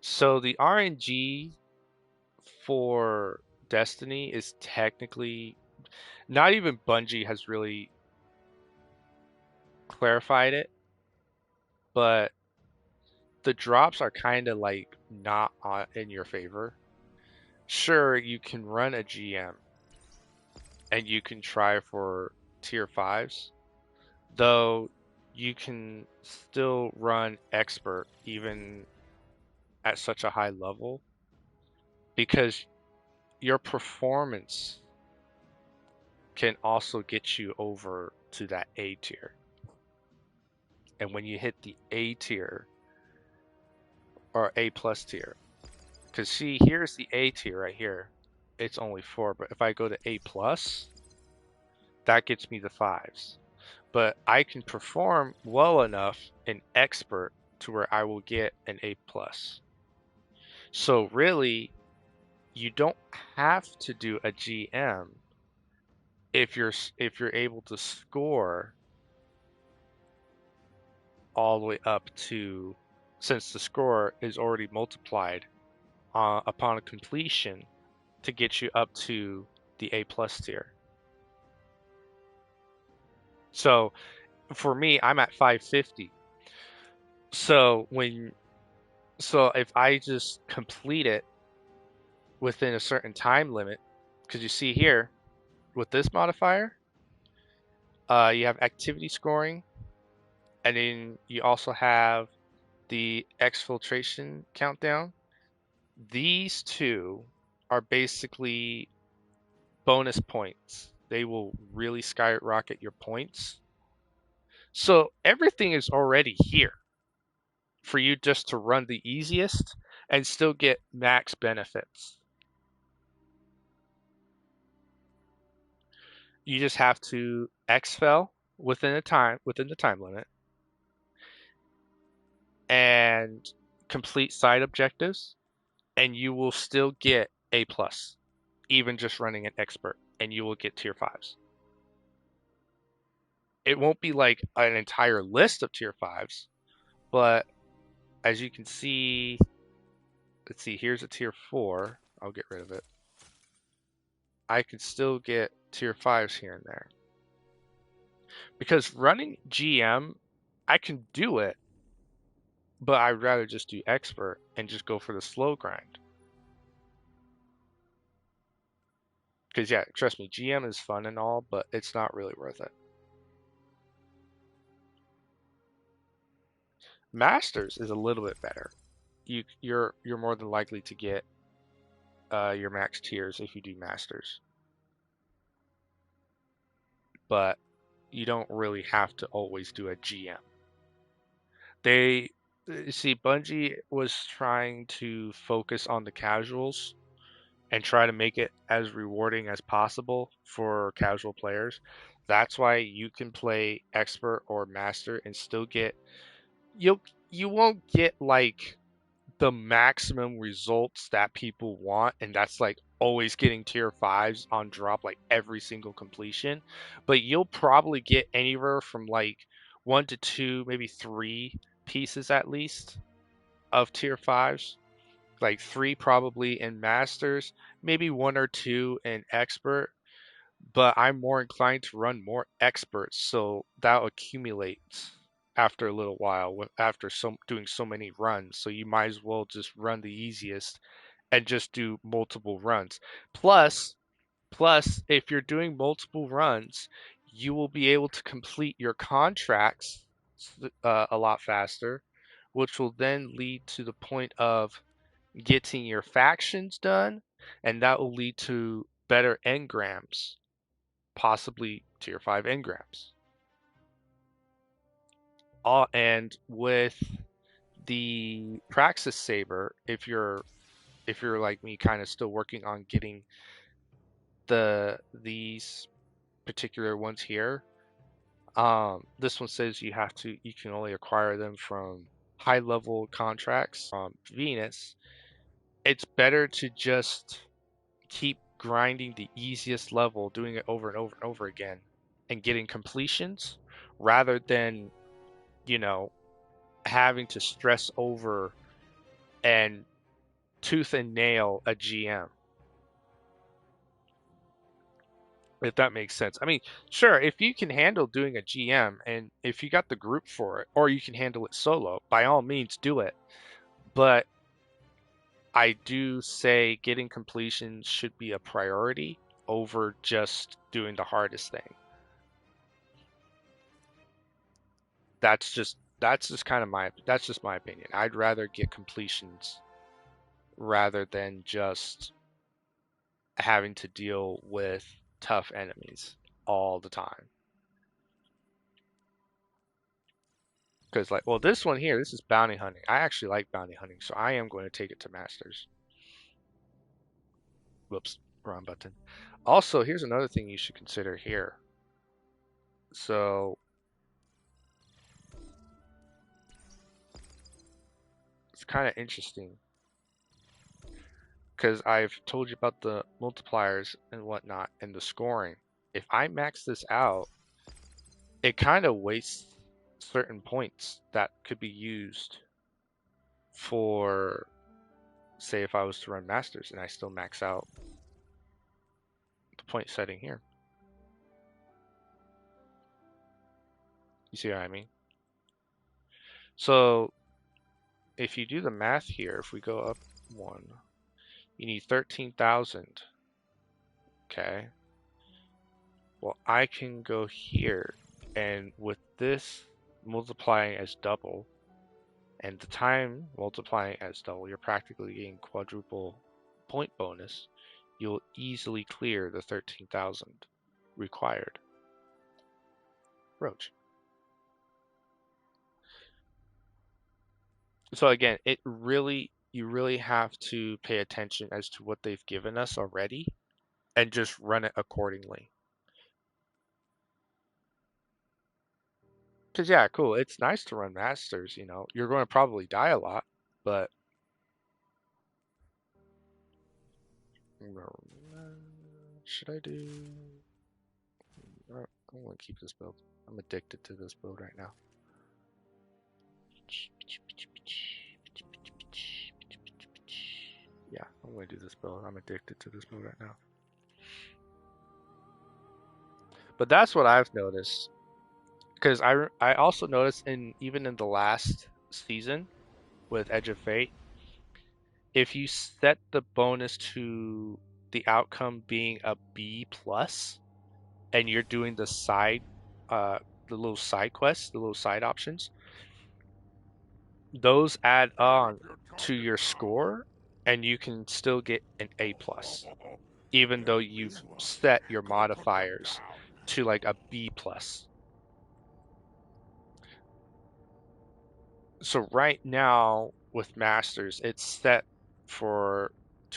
So the RNG for Destiny is technically, not even Bungie has really clarified it, but the drops are kind of like not in your favor. Sure, you can run a GM and you can try for tier 5s, though you can still run expert even at such a high level because your performance can also get you over to that A tier. And when you hit the A tier or A plus tier, because see, here's the A tier right here. It's only 4, but if I go to A plus, that gets me the 5s. But I can perform well enough in expert to where I will get an A plus. So really, you don't have to do a GM if you're able to score all the way up to, since the score is already multiplied upon completion to get you up to the A plus tier. So for me, I'm at 550. So if I just complete it within a certain time limit, because you see here with this modifier, you have activity scoring, and then you also have the exfiltration countdown. These two are basically bonus points. They will really skyrocket your points. So everything is already here for you just to run the easiest and still get max benefits. You just have to exfil within the time limit and complete side objectives, and you will still get A plus, even just running an expert, and you will get tier 5s. It won't be like an entire list of tier 5s, but as you can see, let's see, here's a tier 4. I'll get rid of it. I can still get tier 5s here and there. Because running GM, I can do it, but I'd rather just do expert and just go for the slow grind. Because yeah, trust me, GM is fun and all, but it's not really worth it. Masters is a little bit better. You're more than likely to get your max tiers if you do masters, but you don't really have to always do a GM. They see Bungie was trying to focus on the casuals and try to make it as rewarding as possible for casual players. That's why you can play expert or master and still get you won't get like the maximum results that people want, and that's like always getting tier 5s on drop like every single completion, but you'll probably get anywhere from like 1 to 2, maybe 3 pieces at least of tier 5s, like 3 probably in masters, maybe 1 or 2 in expert, but I'm more inclined to run more experts, so that accumulates after a little while after doing so many runs. So you might as well just run the easiest and just do multiple runs. Plus, if you're doing multiple runs, you will be able to complete your contracts a lot faster, which will then lead to the point of getting your factions done, and that will lead to better engrams possibly tier 5 engrams. And with the Praxis Saber, if you're like me, kind of still working on getting these particular ones here, this one says you can only acquire them from high level contracts from Venus. It's better to just keep grinding the easiest level, doing it over and over and over again, and getting completions, rather than, you know, having to stress over and tooth and nail a GM. If that makes sense. I mean, sure, if you can handle doing a GM and if you got the group for it, or you can handle it solo, by all means do it. But I do say getting completions should be a priority over just doing the hardest thing. That's just kind of my opinion. I'd rather get completions rather than just having to deal with tough enemies all the time. Because, like, well, this one here, this is bounty hunting. I actually like bounty hunting, so I am going to take it to Masters. Whoops, wrong button. Also, here's another thing you should consider here. So, it's kind of interesting. Because I've told you about the multipliers and whatnot, and the scoring. If I max this out, it kind of wastes certain points that could be used for, say, if I was to run Masters and I still max out the point setting here. You see what I mean? So if you do the math here, if we go up one, you need 13,000. Okay. Well, I can go here, and with this multiplying as double, and the time multiplying as double, you're practically getting quadruple point bonus. You'll easily clear the 13,000 required. Roach. So again, you really have to pay attention as to what they've given us already and just run it accordingly. Because, yeah, cool, it's nice to run Masters, you know. You're going to probably die a lot, but should I do... I'm going to keep this build. I'm addicted to this build right now. Yeah, I'm going to do this build. I'm addicted to this build right now. But that's what I've noticed. Because I also noticed even in the last season with Edge of Fate, if you set the bonus to the outcome being a B plus, and you're doing the little side quests, the little side options, those add on to your score, and you can still get an A plus, even though you've set your modifiers to like a B plus. So right now with Masters, it's set to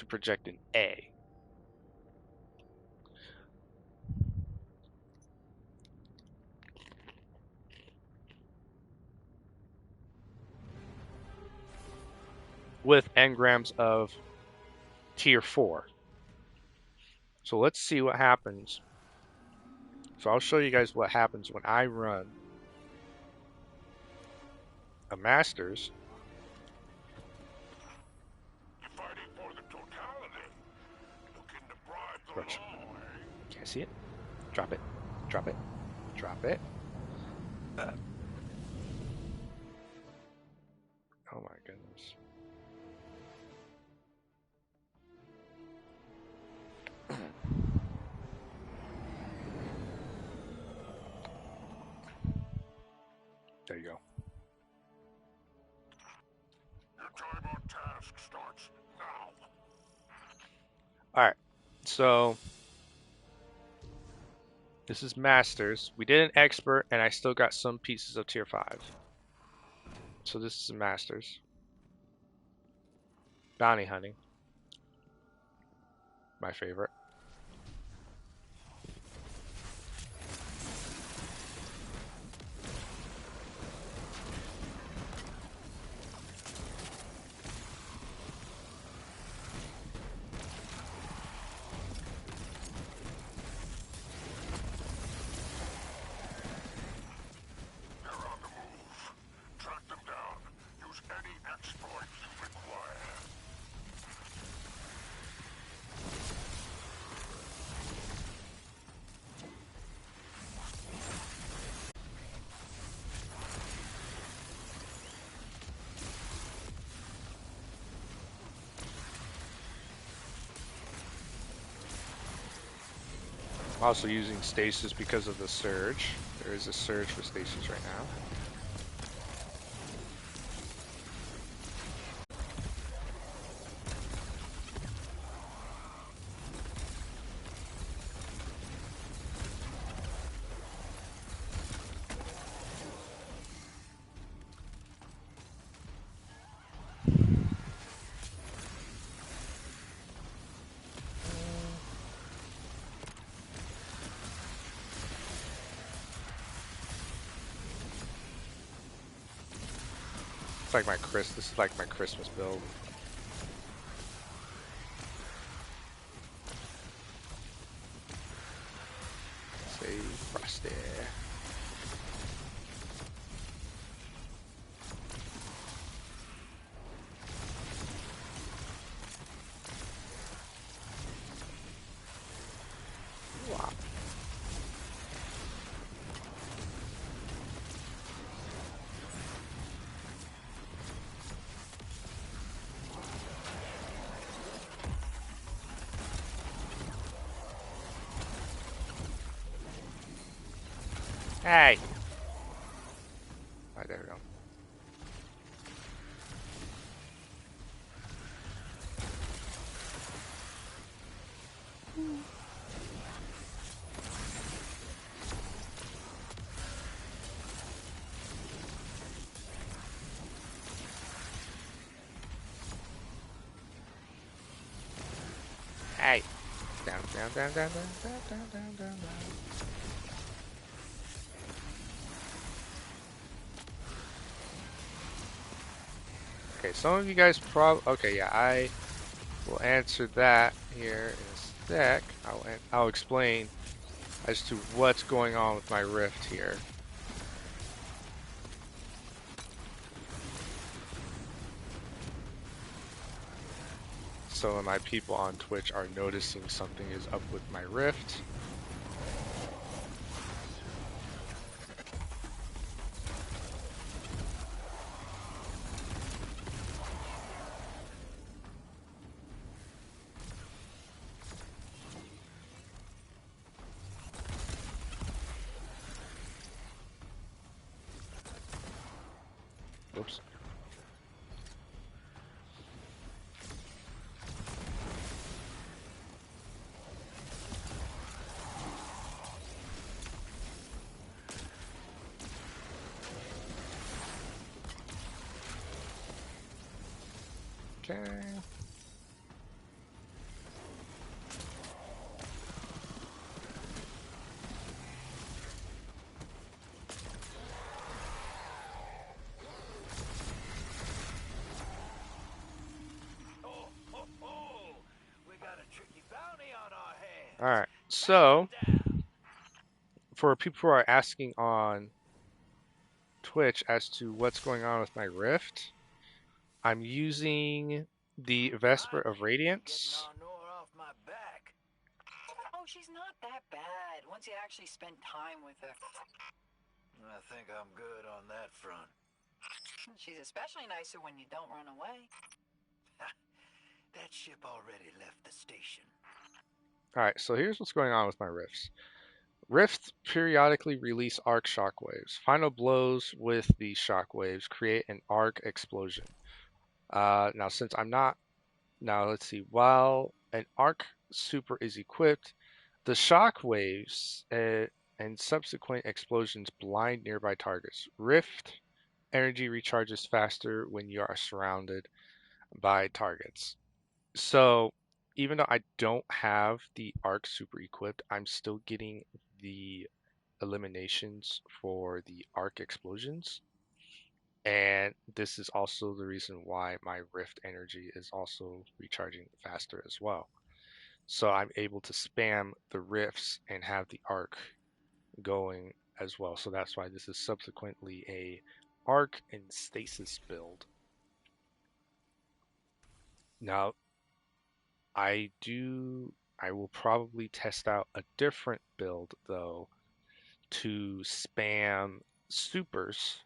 project an A. With engrams of tier 4. So let's see what happens. So I'll show you guys what happens when I run a Masters. Fighting for the totality. Looking to bribe the Roach. law, eh? Can't see it. Drop it. Drop it. Drop it. Oh my goodness. There you go. Your time on task starts now. Alright. So This is Masters. We did an Expert, and I still got some pieces of Tier 5. So this is Masters. Bounty hunting. My favorite. They're on the move. Track them down. Use any exploits you require. I'm also using stasis because of the surge. There is a surge for stasis right now. It's like my This is like my Christmas build. Say Frosty. Wow. Hey! Alright, there we go. Hey! Down, down, down, down, down, down, down, down, down, down. Okay, some of you guys okay, yeah, I will answer that here in a sec. I'll explain as to what's going on with my rift here. Some of my people on Twitch are noticing something is up with my rift. Oops. Okay. We got a tricky bounty on our hands. All right. So, for people who are asking on Twitch as to what's going on with my rift, I'm using the Vesper of Radiance. Off my back. Oh, she's not that bad once you actually spend time with her. I think I'm good on that front. She's especially nicer when you don't run away. That ship already left the station. Alright, so here's what's going on with my rifts. Rifts periodically release arc shockwaves. Final blows with these shockwaves create an arc explosion. Now, since I'm not... Now, let's see. While an arc super is equipped, The shock waves and subsequent explosions blind nearby targets. Rift energy recharges faster when you are surrounded by targets. So even though I don't have the arc super equipped, I'm still getting the eliminations for the arc explosions. And this is also the reason why my rift energy is also recharging faster as well. So I'm able to spam the rifts and have the arc going as well. So that's why this is subsequently a arc and stasis build. Now, I will probably test out a different build though to spam supers,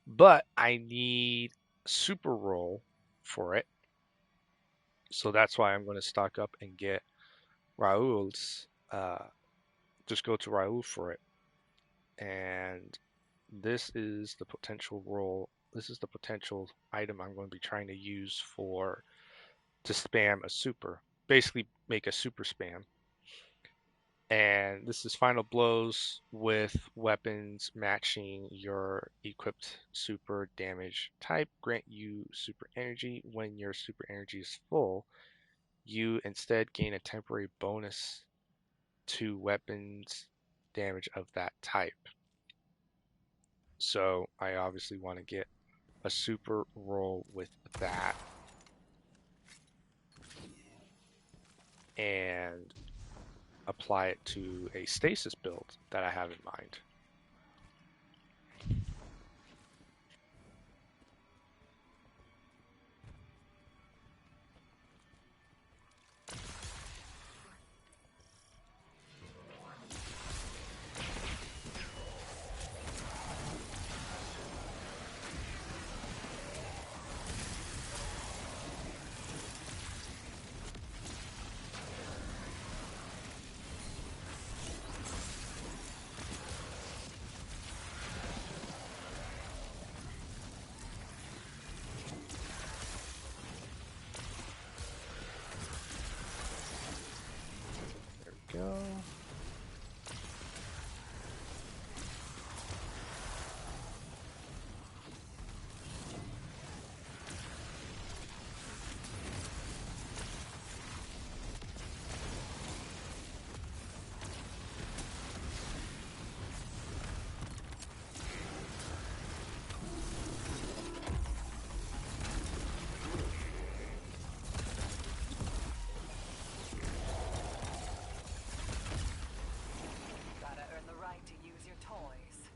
but I need super roll for it. So that's why I'm going to stock up and get Raul's. Just go to Raul for it. And this is the potential role. This is the potential item I'm going to be trying to use to spam a super. Basically make a super spam. And this is final blows with weapons matching your equipped super damage type. Grant you super energy. When your super energy is full, you instead gain a temporary bonus to weapons damage of that type. So I obviously want to get a super roll with that. And apply it to a stasis build that I have in mind. Go. Gotta earn the right to use your toys.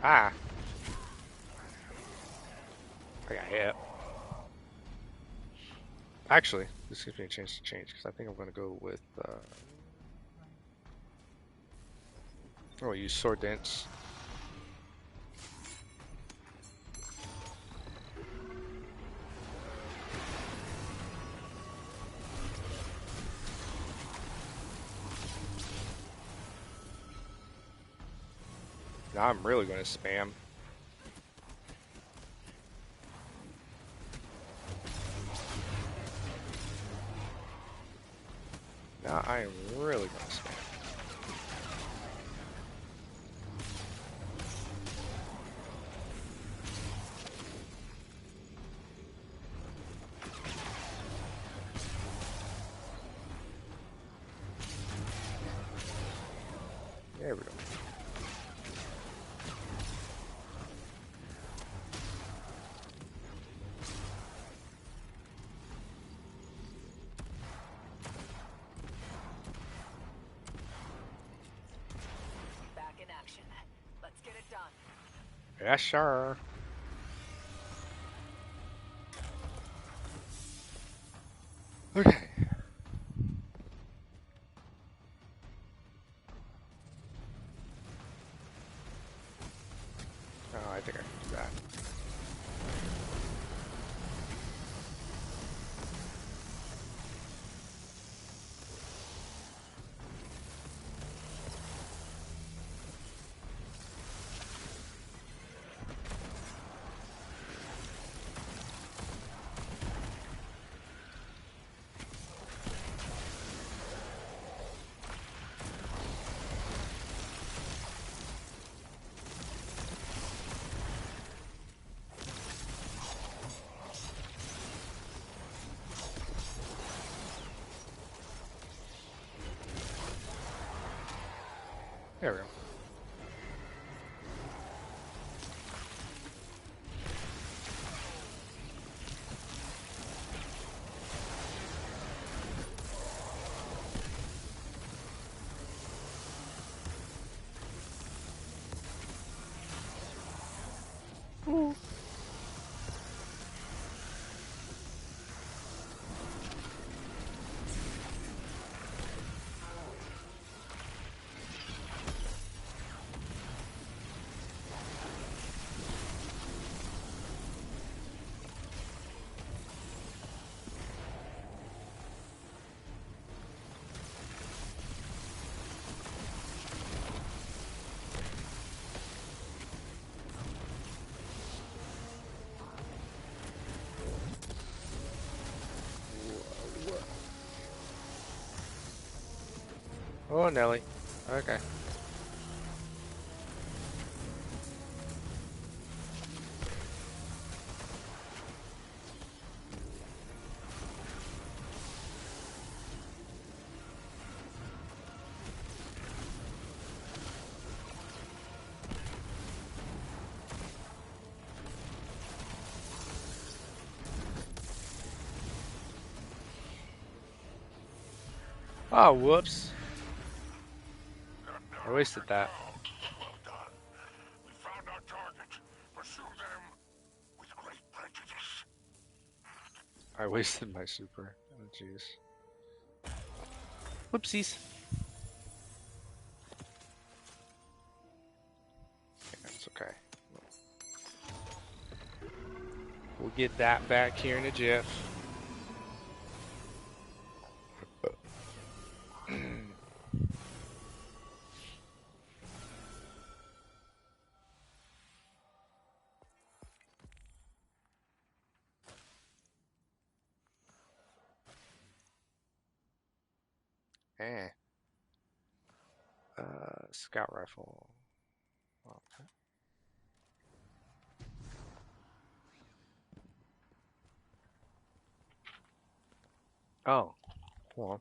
Ah! I got hit. Actually, this gives me a chance to change because I think I'm going to go with. Oh, use sword dance. Now I'm really going to spam. Now I am really going to spam. There we go. Back in action. Let's get it done. Yeah, sure. Okay. Oh, I think I can do that. There we go. Oh, Nelly. Okay. Oh, whoops. I wasted that. Well done. We found our target. Pursue them with great prejudice. I wasted my super. Oh, jeez. Whoopsies. That's okay. We'll get that back here in a jiff. Eh. Scout rifle. Okay. Oh, hold on.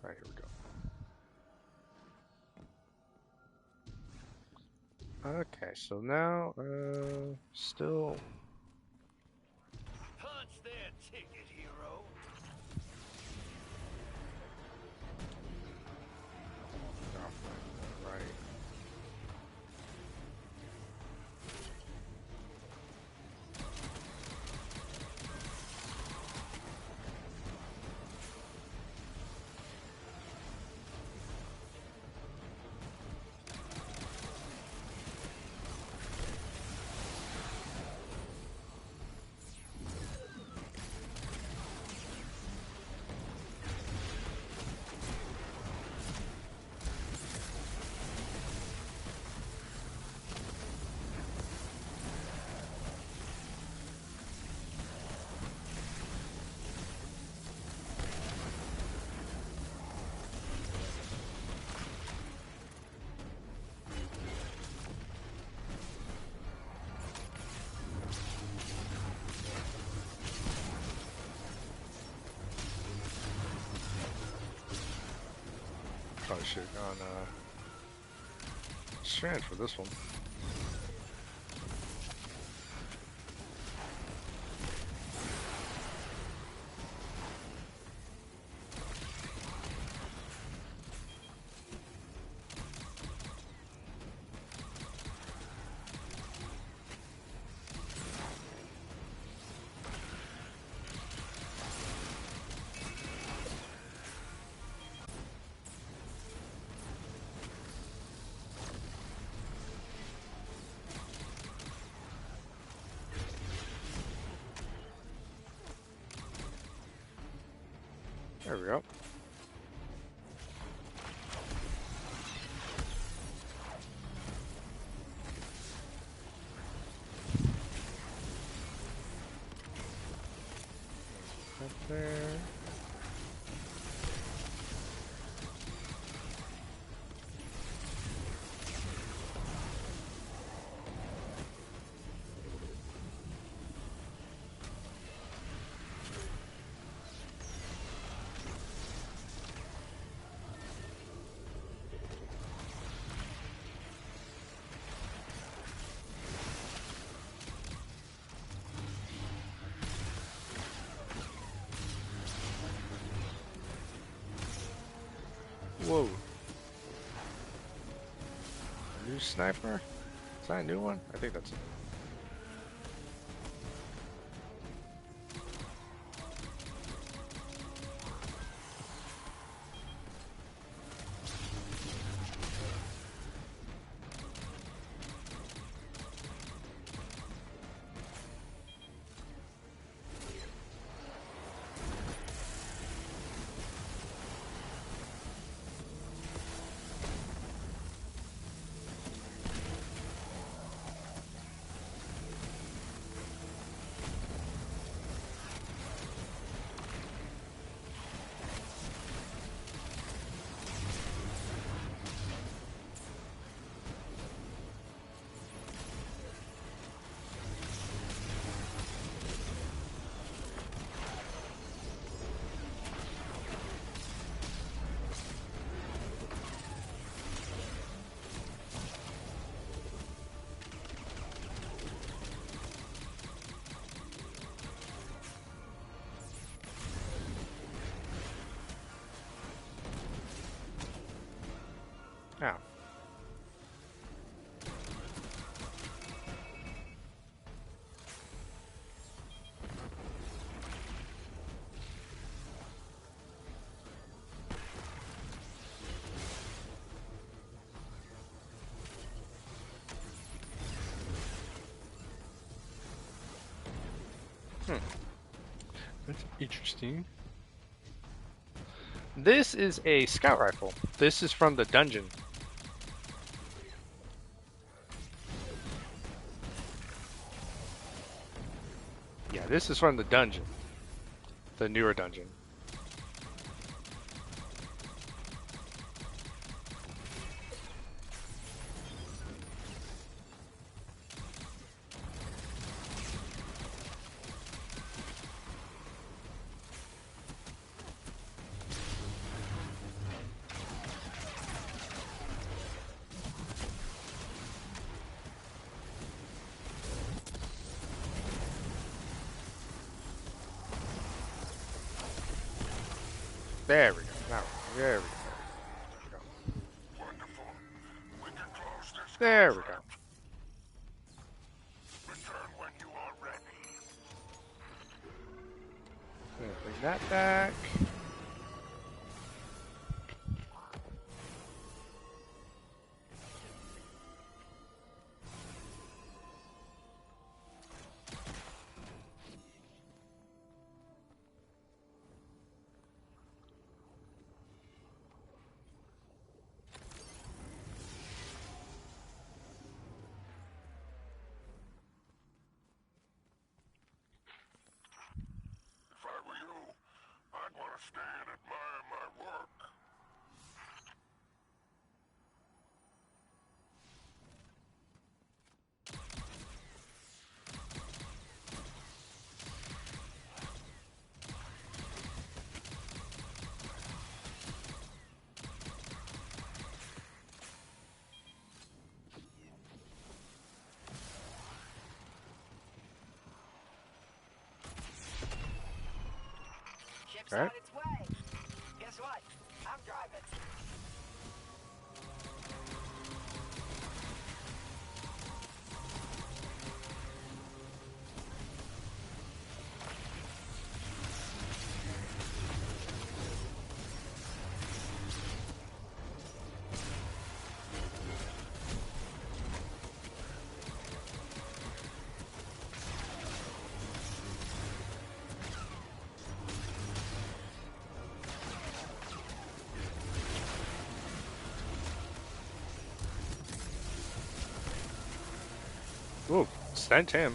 All right, here we go. Okay, so now, still. Punch their ticket, hero. Right. Probably should have gone strand for this one. There we go. Up there. Whoa. A new sniper? Is that a new one? I think that's it. Ow. That's interesting. This is a scout rifle. This is from the dungeon. Yeah, this is from the dungeon. The newer dungeon. There we go. Now, there we go. Wonderful. We can close this. There we go. Return when you are ready. Gonna bring that back. If I were you, I'd want to stay and admire my work. Ship's Alright. on its way. Guess what? I'm driving. Ooh, sent him.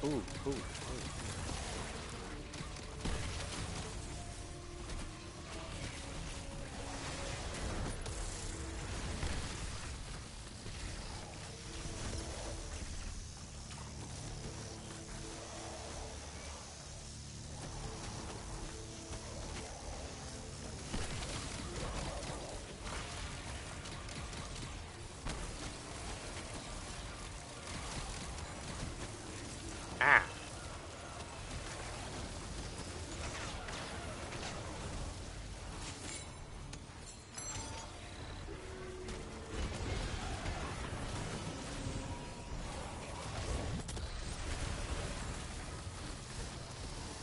Ooh, ooh, ooh. Ah.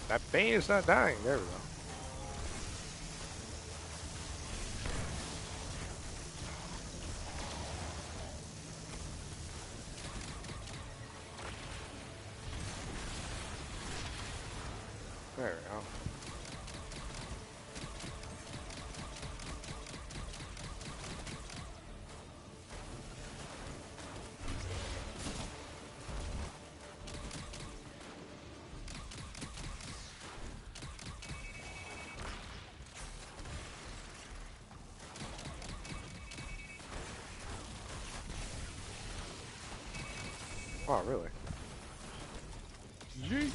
That Bane is not dying. There we go. There we go. Oh, really? Yeet.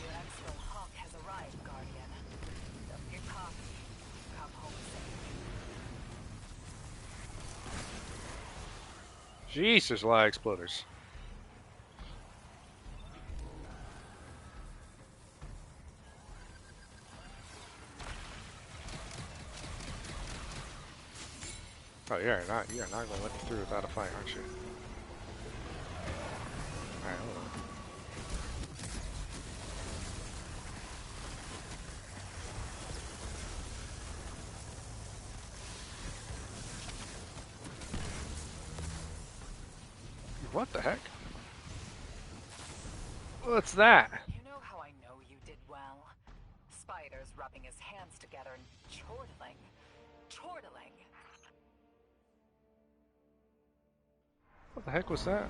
Your X-Ray Hawk has arrived, Guardian. Don't get cocky. Come home safe. Jeez, there's a lot of exploders. Oh, you're not gonna let me through without a fight, aren't you? Alright, hold on. What the heck? What's that? You know how I know you did well? Spider's rubbing his hands together and chortling. Chortling. What the heck was that?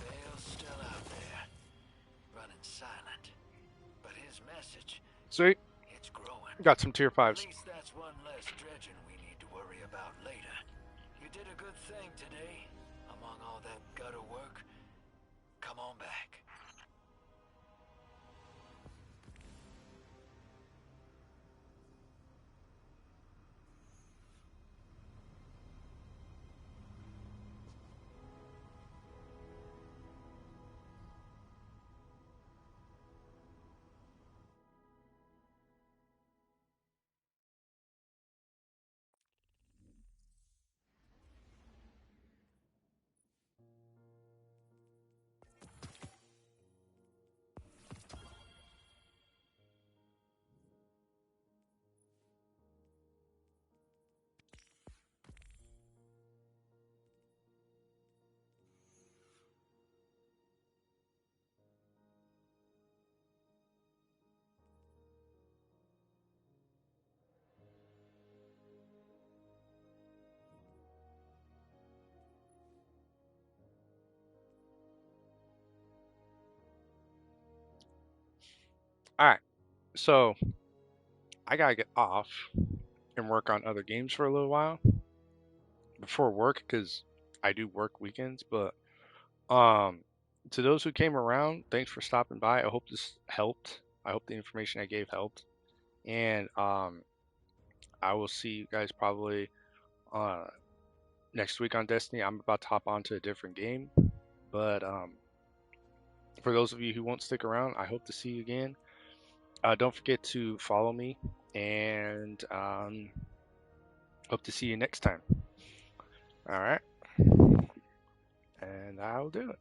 Bale's still out there, running silent. But his message, Sweet. it's growing. Got some tier At 5s. least that's one less dredging we need to worry about later. You did a good thing today. Among all that gutter work, come on back. Alright, so I gotta get off and work on other games for a little while before work because I do work weekends. But um, to those who came around, thanks for stopping by. I hope this helped. I hope the information I gave helped. And I will see you guys probably uh, next week on Destiny. I'm about to hop onto a different game. But for those of you who won't stick around, I hope to see you again. Don't forget to follow me and hope to see you next time. All right. And I'll do it.